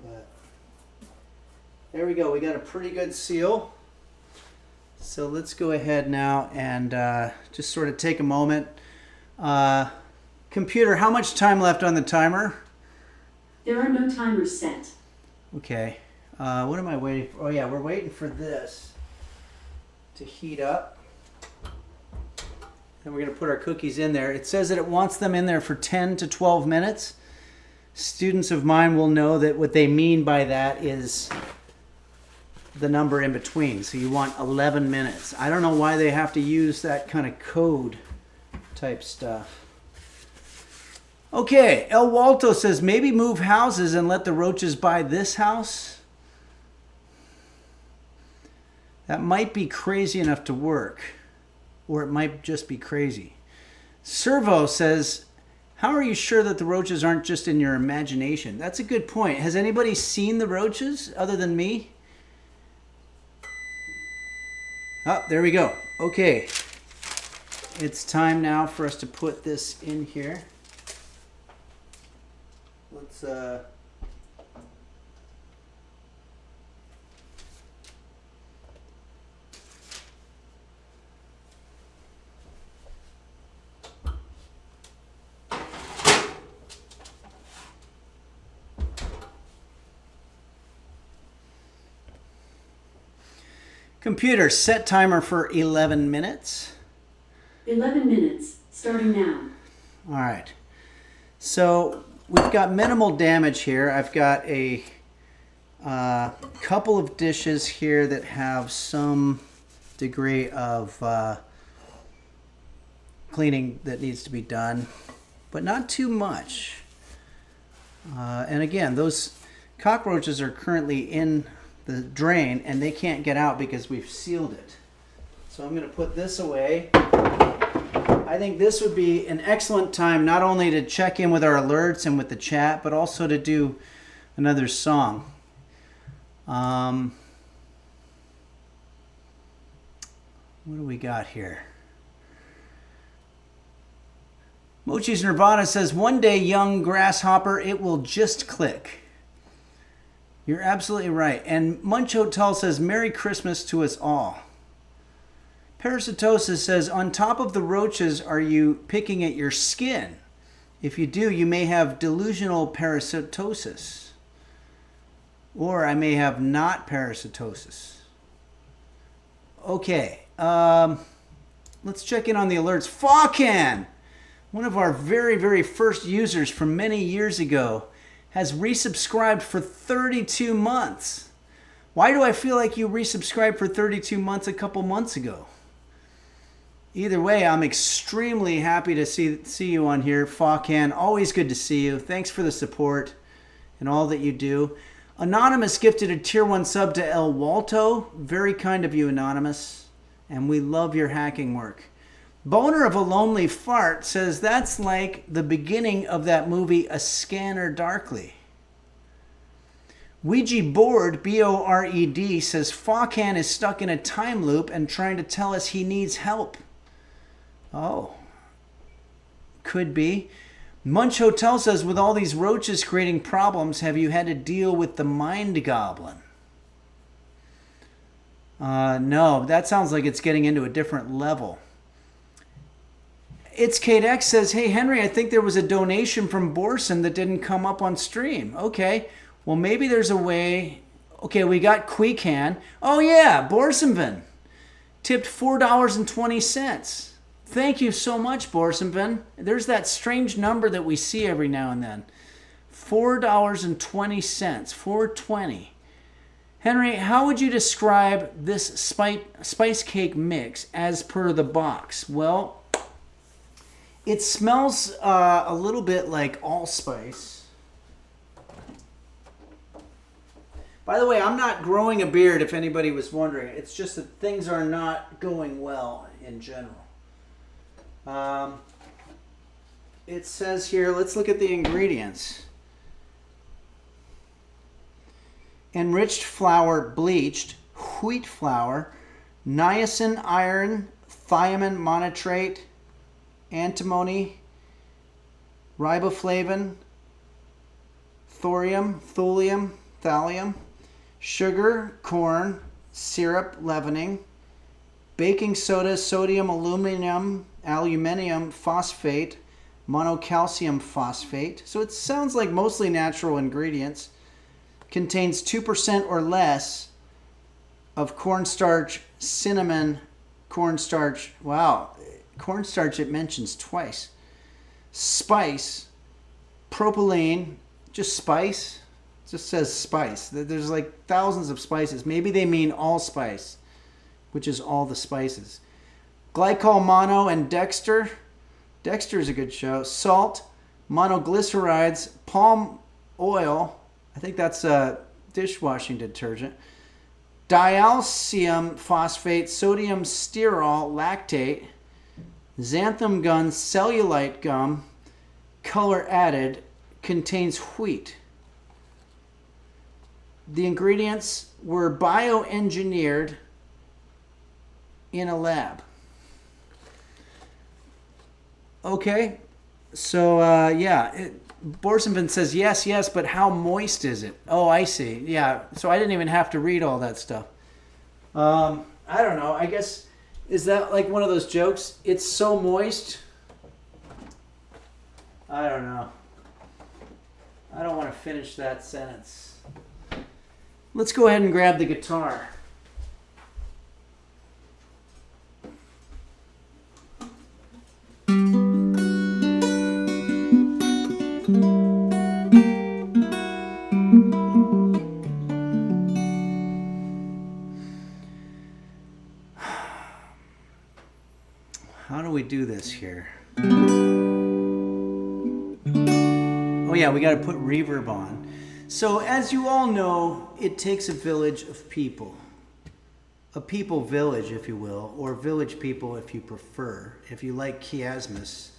Speaker 7: But there we go. We got a pretty good seal. So let's go ahead now and just sort of take a moment. Computer, how much time left on the timer?
Speaker 8: There are no timers set.
Speaker 7: Okay. What am I waiting for? Oh yeah, we're waiting for this to heat up. And we're going to put our cookies in there. It says that it wants them in there for 10 to 12 minutes. Students of mine will know that what they mean by that is the number in between. So you want 11 minutes. I don't know why they have to use that kind of code type stuff. Okay, El Walto says, maybe move houses and let the roaches buy this house. That might be crazy enough to work. Or it might just be crazy. Servo says, how are you sure that the roaches aren't just in your imagination? That's a good point. Has anybody seen the roaches other than me? Oh, there we go. Okay. It's time now for us to put this in here. Let's computer, set timer for 11 minutes.
Speaker 8: 11 minutes, starting now.
Speaker 7: All right. So we've got minimal damage here. I've got a couple of dishes here that have some degree of cleaning that needs to be done, but not too much. And again, those cockroaches are currently in the drain and they can't get out because we've sealed it. So I'm going to put this away. I think this would be an excellent time not only to check in with our alerts and with the chat, but also to do another song. What do we got here? Mochi's Nirvana says, one day, young grasshopper, it will just click. You're absolutely right. And Munch Hotel says, Merry Christmas to us all. Parasitosis says, on top of the roaches, are you picking at your skin? If you do, you may have delusional parasitosis. Or I may have not parasitosis. Okay. Let's check in on the alerts. Fawcan, one of our very, very first users from many years ago, has resubscribed for 32 months. Why do I feel like you resubscribed for 32 months a couple months ago? Either way, I'm extremely happy to see you on here. Fawcan, always good to see you. Thanks for the support and all that you do. Anonymous gifted a tier 1 sub to El Walto. Very kind of you, Anonymous. And we love your hacking work. Boner of a Lonely Fart says that's like the beginning of that movie A Scanner Darkly. Ouija Board, B-O-R-E-D, says Fawcan is stuck in a time loop and trying to tell us he needs help. Oh, could be. Munch Hotel says, with all these roaches creating problems, have you had to deal with the Mind Goblin? No, that sounds like it's getting into a different level. It's Kate X says, hey, Henry, I think there was a donation from Borson that didn't come up on stream. Okay, well, maybe there's a way. Okay, we got Queecan. Oh, yeah, Borsonvin tipped $4.20. Thank you so much, Borsonvin. There's that strange number that we see every now and then. $4.20, $4.20. Henry, how would you describe this spice cake mix as per the box? Well, it smells a little bit like allspice. By the way, I'm not growing a beard, if anybody was wondering. It's just that things are not going well in general. It says here, let's look at the ingredients. Enriched flour bleached, wheat flour, niacin iron, thiamine monotrate, antimony, riboflavin, thorium, thulium, thallium, sugar, corn, syrup, leavening, baking soda, sodium, aluminium phosphate, monocalcium phosphate. So it sounds like mostly natural ingredients. Contains 2% or less of cornstarch, cinnamon, cornstarch. Wow, cornstarch it mentions twice. Spice, propylene, just spice. just says spice. There's like thousands of spices. Maybe they mean allspice, which is all the spices. Glycol mono and dexter. Dexter is a good show. Salt, monoglycerides, palm oil. I think that's a dishwashing detergent. Dialcium phosphate, sodium sterol lactate, xanthan gum, cellulite gum, color added, contains wheat. The ingredients were bioengineered in a lab. Okay, so Borsenvin says yes, but how moist is it? Oh, I see. Yeah, so I didn't even have to read all that stuff. I don't know. I guess, is that like one of those jokes? It's so moist. I don't know. I don't want to finish that sentence. Let's go ahead and grab the guitar. How do we do this here? Oh yeah, we got to put reverb on. So as you all know, it takes a village of people. A people village, if you will, or village people if you prefer, if you like chiasmus,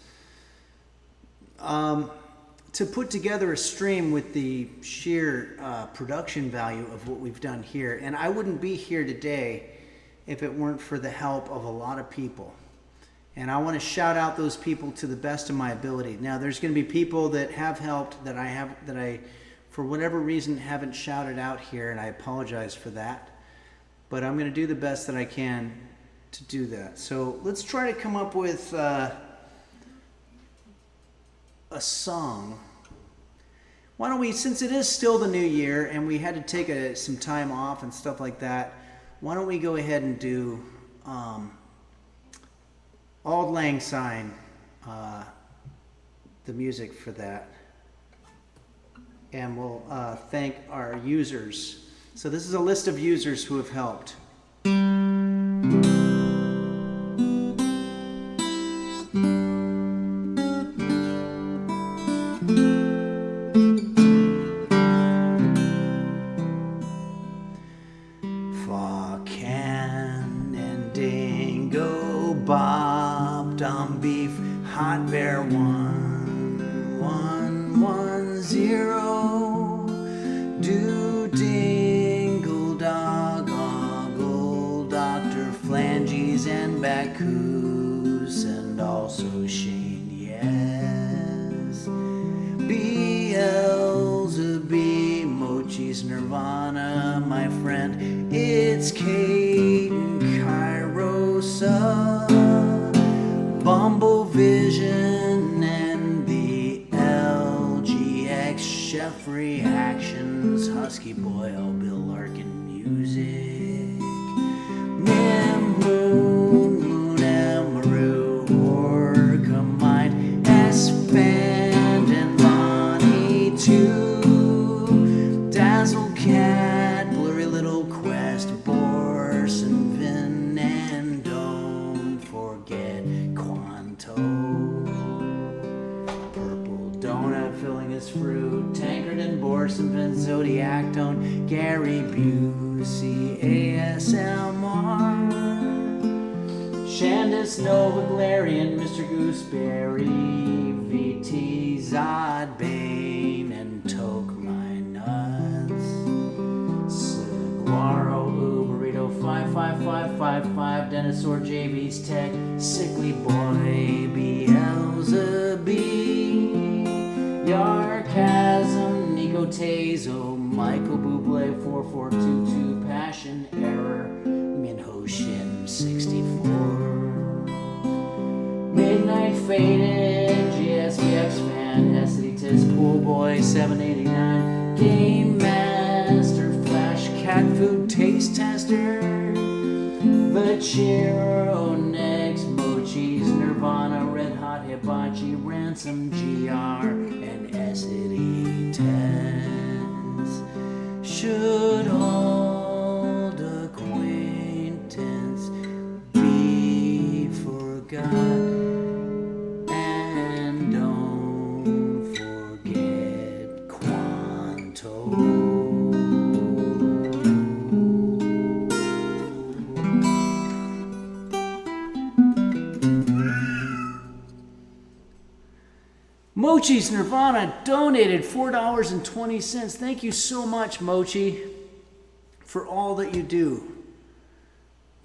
Speaker 7: to put together a stream with the sheer production value of what we've done here. And I wouldn't be here today if it weren't for the help of a lot of people. And I want to shout out those people to the best of my ability. Now, there's going to be people that have helped that I, for whatever reason, haven't shouted out here, and I apologize for that. But I'm going to do the best that I can to do that. So let's try to come up with a song. Why don't we, since it is still the new year and we had to take some time off and stuff like that, why don't we go ahead and do Auld Lang Syne, the music for that. And we'll thank our users. So this is a list of users who have helped. Fakan and Dingo bobbed on beef, hot bear 1110. Do dingle dog ogle, Dr. Flanges and Bacchus, and also Shane, yes. Beelzebub, Mochi's Nirvana, my friend, it's Kate and Kairosa, Bumble Vision, and the LGX Chef Reactions, Husky Boyle, Bill Larkin Music, Nimmoon, Moon Amaru, Orca Mind, S-Band, and Bonnie too, Dazzle Cat, Blurry Little Quest, Borse and Vin, and don't forget Quanto. Purple Donut filling his fruit, Tankard and Borse and Vin, Zodiac Tone, Gary Busey, ASMR, Shandis, Nova, Glarian, Mr. Gooseberry, VT, Zod, Bane, and Toke My Nuts, Saguaro, Uberito, 55555, Dinosaur, JV's Tech, Sickly Boy, Beelzebub, Yarchasm, Nico Tazo, Michael Bublé, 4422, Passion Error, Minho Shin, 64, Midnight Faded, GSVX Fan, Esitis, Pool Boy, 789, Game Master, Flash, Cat Food Taste Tester, Vachiro, Next, Mochi's, Nirvana, Red Hot Hibachi, Ransom, GR, and Essity Tens. forgot. And don't forget Quanto. Mochi's Nirvana donated $4.20. Thank you so much, Mochi, for all that you do.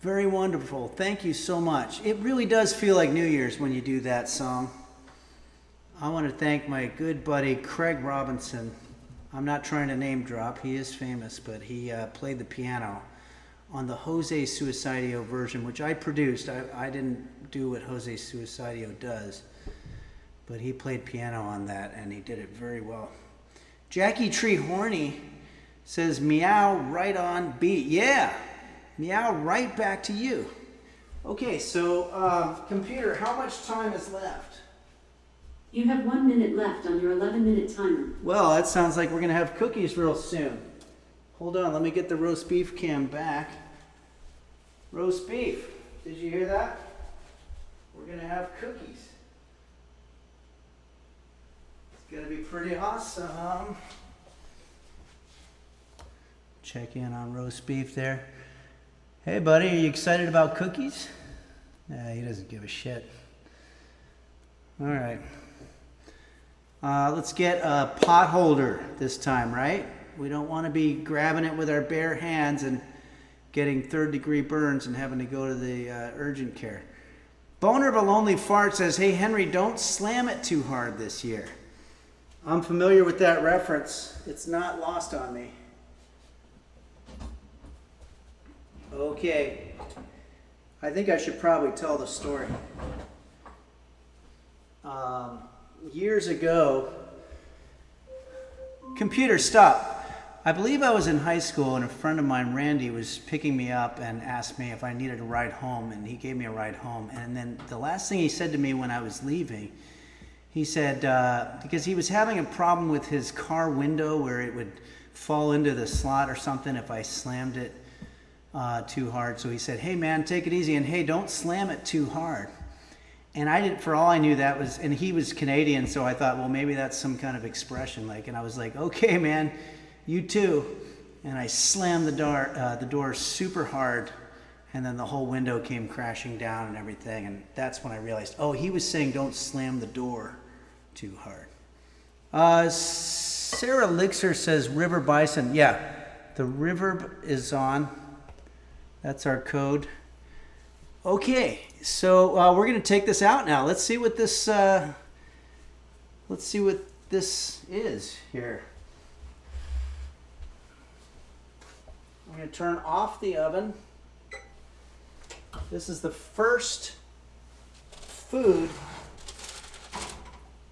Speaker 7: Very wonderful. Thank you so much. It really does feel like New Year's when you do that song. I want to thank my good buddy Craig Robinson. I'm not trying to name drop. He is famous, but he played the piano on the Jose Suicidio version, which I produced. I didn't do what Jose Suicidio does. But he played piano on that, and he did it very well. Jackie Tree Horny says, meow right on beat. Yeah, meow right back to you. Okay, so computer, how much time is left?
Speaker 8: You have 1 minute left on your 11-minute timer.
Speaker 7: Well, that sounds like we're going to have cookies real soon. Hold on, let me get the roast beef cam back. Roast beef, did you hear that? We're going to have cookies. Gonna be pretty awesome. Check in on roast beef there. Hey buddy, are you excited about cookies? Yeah, he doesn't give a shit. All right. Let's get a pot holder this time, right? We don't want to be grabbing it with our bare hands and getting third-degree burns and having to go to the urgent care. Boner of a Lonely Fart says, hey Henry, don't slam it too hard this year. I'm familiar with that reference. It's not lost on me. Okay. I think I should probably tell the story. Years ago, computer, stop. I believe I was in high school and a friend of mine, Randy, was picking me up and asked me if I needed a ride home, and he gave me a ride home. And then the last thing he said to me when I was leaving, he said, because he was having a problem with his car window where it would fall into the slot or something if I slammed it too hard. So he said, hey man, take it easy, and hey, don't slam it too hard. And I didn't, for all I knew that was, and he was Canadian, so I thought, well, maybe that's some kind of expression. And I was like, okay man, you too. And I slammed the door super hard, and then the whole window came crashing down and everything. And that's when I realized, oh, he was saying don't slam the door too hard. Sarah Lixer says River Bison. Yeah, the reverb is on. That's our code. Okay, so we're going to take this out now. Let's see what this is here. I'm going to turn off the oven. This is the first food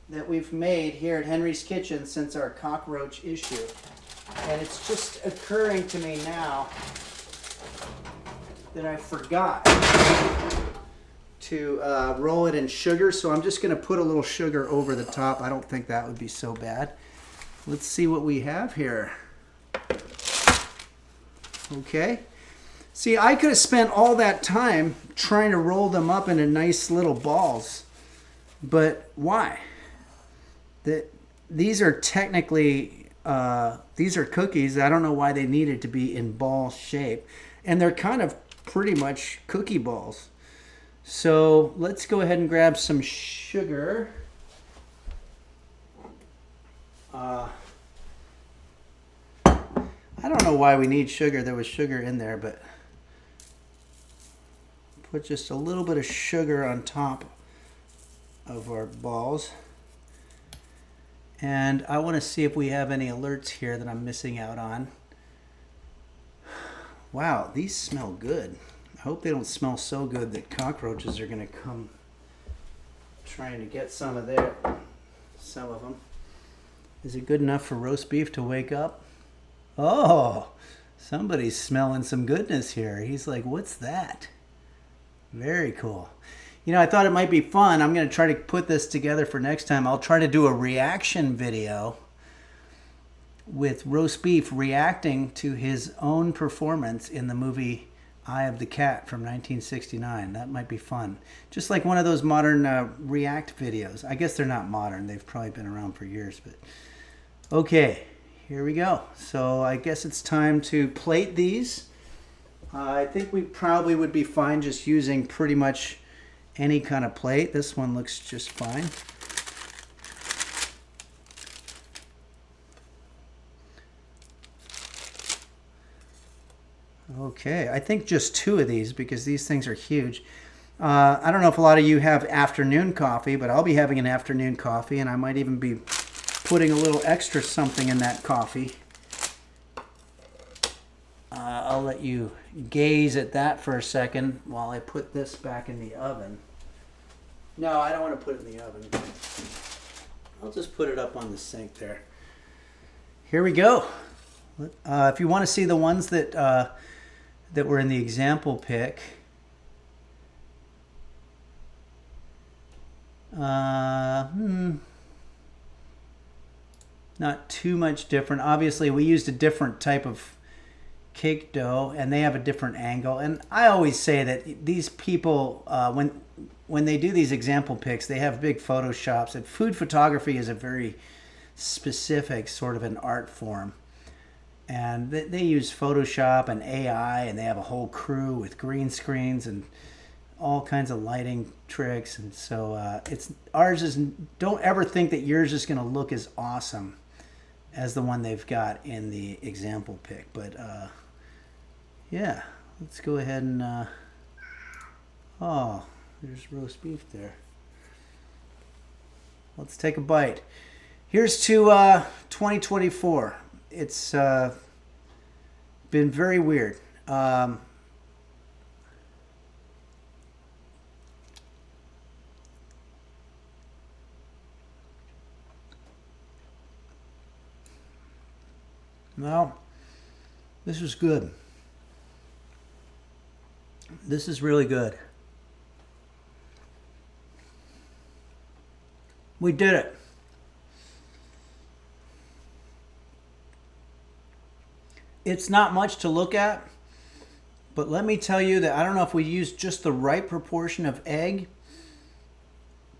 Speaker 7: that we've made here at Henry's Kitchen since our cockroach issue. And it's just occurring to me now that I forgot to roll it in sugar, so I'm just going to put a little sugar over the top. I don't think that would be so bad. Let's see what we have here. Okay. See, I could have spent all that time trying to roll them up into nice little balls, but why? These are technically, these are cookies. I don't know why they needed to be in ball shape, and they're kind of pretty much cookie balls. So let's go ahead and grab some sugar. I don't know why we need sugar. There was sugar in there, but put just a little bit of sugar on top of our balls. And I want to see if we have any alerts here that I'm missing out on. Wow, these smell good. I hope they don't smell so good that cockroaches are going to come trying to get some of them. Is it good enough for roast beef to wake up? Oh, somebody's smelling some goodness here. He's like, what's that? Very cool. You know, I thought it might be fun. I'm going to try to put this together for next time. I'll try to do a reaction video with roast beef reacting to his own performance in the movie Eye of the Cat from 1969. That might be fun. Just like one of those modern React videos. I guess they're not modern. They've probably been around for years. But okay, here we go. So I guess it's time to plate these. I think we probably would be fine just using pretty much any kind of plate. This one looks just fine. Okay, I think just 2 of these because these things are huge. I don't know if a lot of you have afternoon coffee, but I'll be having an afternoon coffee, and I might even be putting a little extra something in that coffee. I'll let you gaze at that for a second while I put this back in the oven. No, I don't want to put it in the oven. I'll just put it up on the sink there. Here we go. If you want to see the ones that were in the example pick, not too much different. Obviously, we used a different type of cake dough, and they have a different angle. And I always say that these people, when they do these example picks, they have big photoshops. And food photography is a very specific sort of an art form. And they use Photoshop and AI, and they have a whole crew with green screens and all kinds of lighting tricks. And so don't ever think that yours is going to look as awesome as the one they've got in the example pick. But yeah, let's go ahead and oh, there's roast beef there. Let's take a bite. Here's to 2024. It's been very weird. Well, this is good. This is really good. We did it. It's not much to look at, but let me tell you that I don't know if we used just the right proportion of egg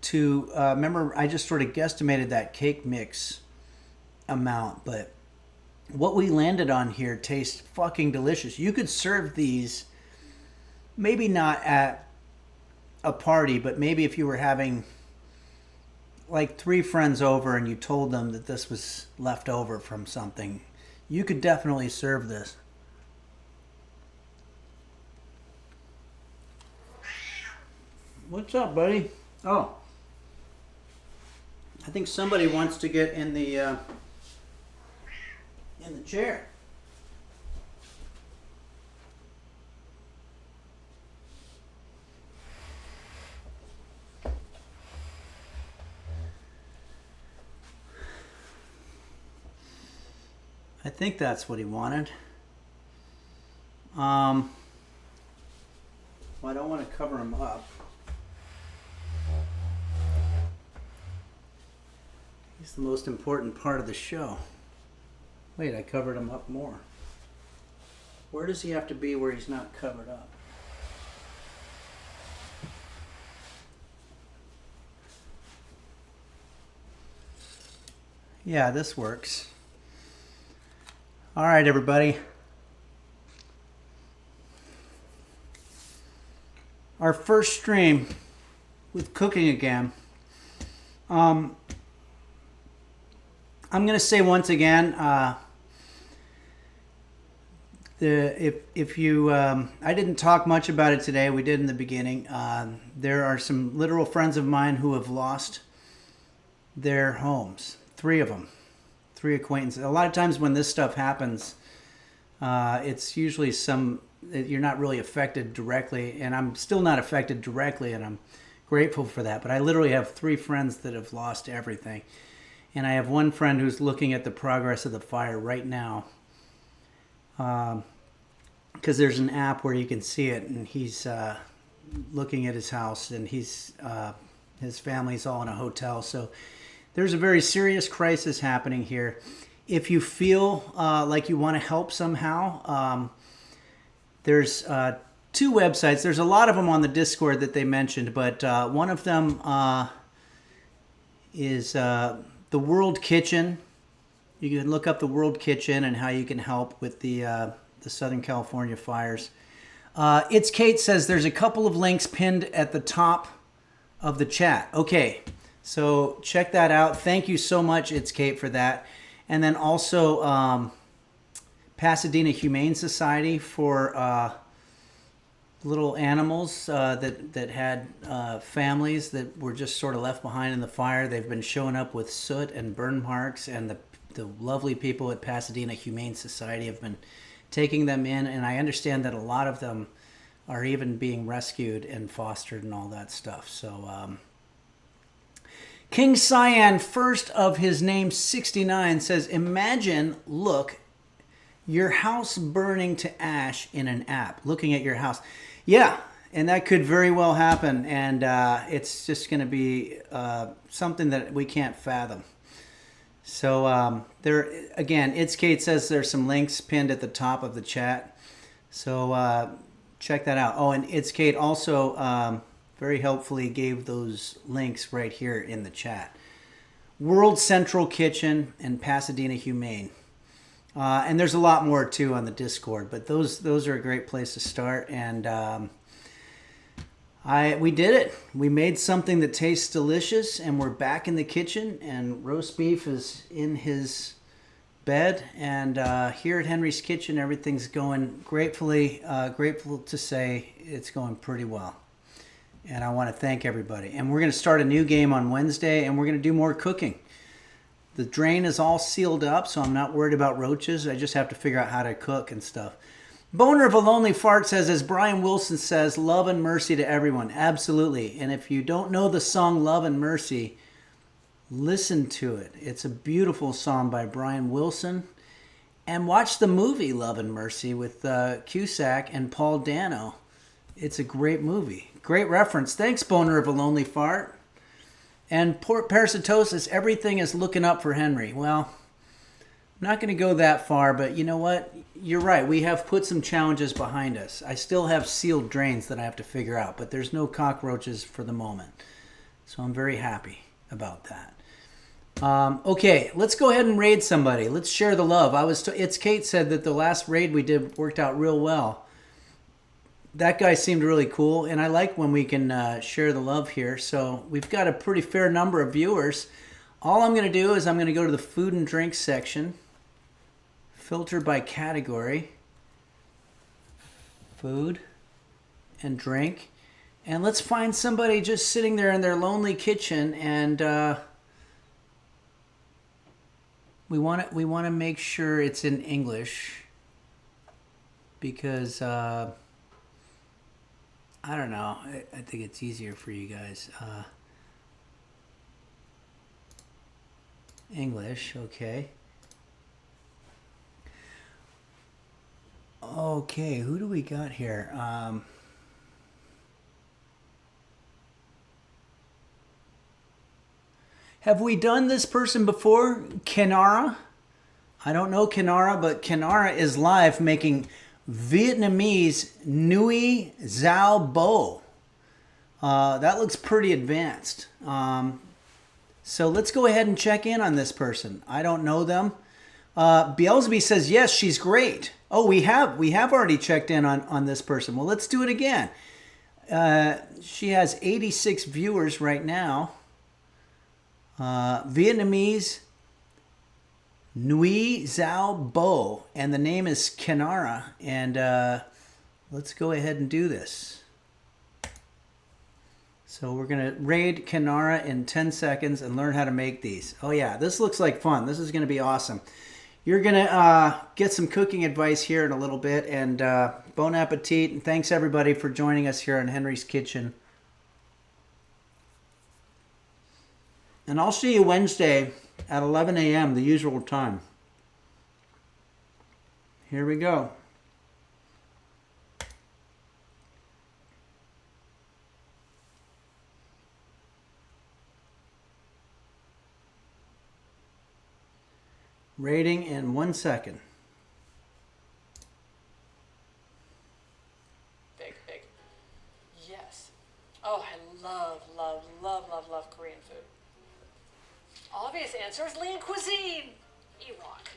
Speaker 7: to, remember I just sort of guesstimated that cake mix amount, but what we landed on here tastes fucking delicious. You could serve these, maybe not at a party, but maybe if you were having like 3 friends over and you told them that this was left over from something, you could definitely serve this. What's up, buddy? Oh, I think somebody wants to get in the chair. I think that's what he wanted. Well, I don't want to cover him up. He's the most important part of the show. Wait, I covered him up more. Where does he have to be where he's not covered up? Yeah, this works. All right, everybody. Our first stream with cooking again. I'm going to say once again, if you, I didn't talk much about it today. We did in the beginning. There are some literal friends of mine who have lost their homes. 3 of them. 3 acquaintances. A lot of times when this stuff happens, it's usually you're not really affected directly, and I'm still not affected directly, and I'm grateful for that. But I literally have 3 friends that have lost everything. And I have one friend who's looking at the progress of the fire right now. Because there's an app where you can see it, and he's looking at his house, and his family's all in a hotel. So there's a very serious crisis happening here. If you feel like you want to help somehow, there's two websites. There's a lot of them on the Discord that they mentioned, but one of them is the World Kitchen. You can look up the World Kitchen and how you can help with the Southern California fires. It's Kate says there's a couple of links pinned at the top of the chat. Okay, so check that out. Thank you so much, It's Kate, for that. And then also Pasadena Humane Society for little animals that had families that were just sort of left behind in the fire. They've been showing up with soot and burn marks, and the lovely people at Pasadena Humane Society have been taking them in, and I understand that a lot of them are even being rescued and fostered and all that stuff. So King Cyan, first of his name 69, says, imagine, look, your house burning to ash in an app, looking at your house. Yeah, and that could very well happen, and it's just going to be something that we can't fathom. So there again, It's Kate says there's some links pinned at the top of the chat. So check that out. Oh, and It's Kate also very helpfully gave those links right here in the chat. World Central Kitchen and Pasadena Humane. And there's a lot more too on the Discord, but those are a great place to start. And we did it. We made something that tastes delicious, and we're back in the kitchen, and roast beef is in his bed. And here at Henry's Kitchen, everything's going grateful to say it's going pretty well. And I want to thank everybody. And we're going to start a new game on Wednesday, and we're going to do more cooking. The drain is all sealed up, so I'm not worried about roaches. I just have to figure out how to cook and stuff. Boner of a Lonely Fart says, as Brian Wilson says, love and mercy to everyone. Absolutely. And if you don't know the song Love and Mercy, listen to it. It's a beautiful song by Brian Wilson. And watch the movie Love and Mercy with Cusack and Paul Dano. It's a great movie. Great reference. Thanks, Boner of a Lonely Fart. And Parasitosis, everything is looking up for Henry. Well, I'm not going to go that far, but you know what? You're right. We have put some challenges behind us. I still have sealed drains that I have to figure out, but there's no cockroaches for the moment. So I'm very happy about that. Okay, let's go ahead and raid somebody. Let's share the love. It's Kate said that the last raid we did worked out real well. That guy seemed really cool, and I like when we can share the love here. So we've got a pretty fair number of viewers. All I'm going to do is I'm going to go to the food and drink section, filter by category, food and drink, and let's find somebody just sitting there in their lonely kitchen, and we want to make sure it's in English because I don't know. I think it's easier for you guys. English, okay. Okay, who do we got here? Have we done this person before? Kenara? I don't know Kenara, but Kenara is live making Vietnamese Nui Zao Bo. That looks pretty advanced. So let's go ahead and check in on this person. I don't know them. Beelzeby says, yes, she's great. Oh, we have already checked in on this person. Well, let's do it again. She has 86 viewers right now. Vietnamese Nui Zao Bo, and the name is Kenara, and let's go ahead and do this. So we're going to raid Kenara in 10 seconds and learn how to make these. Oh yeah, this looks like fun. This is going to be awesome. You're going to get some cooking advice here in a little bit, and bon appetit, and thanks everybody for joining us here on Henry's Kitchen. And I'll see you Wednesday at 11 a.m., the usual time. Here we go. Rating in 1 second.
Speaker 10: Oh, I love Korean food. Obvious answer is lean cuisine. Ewok.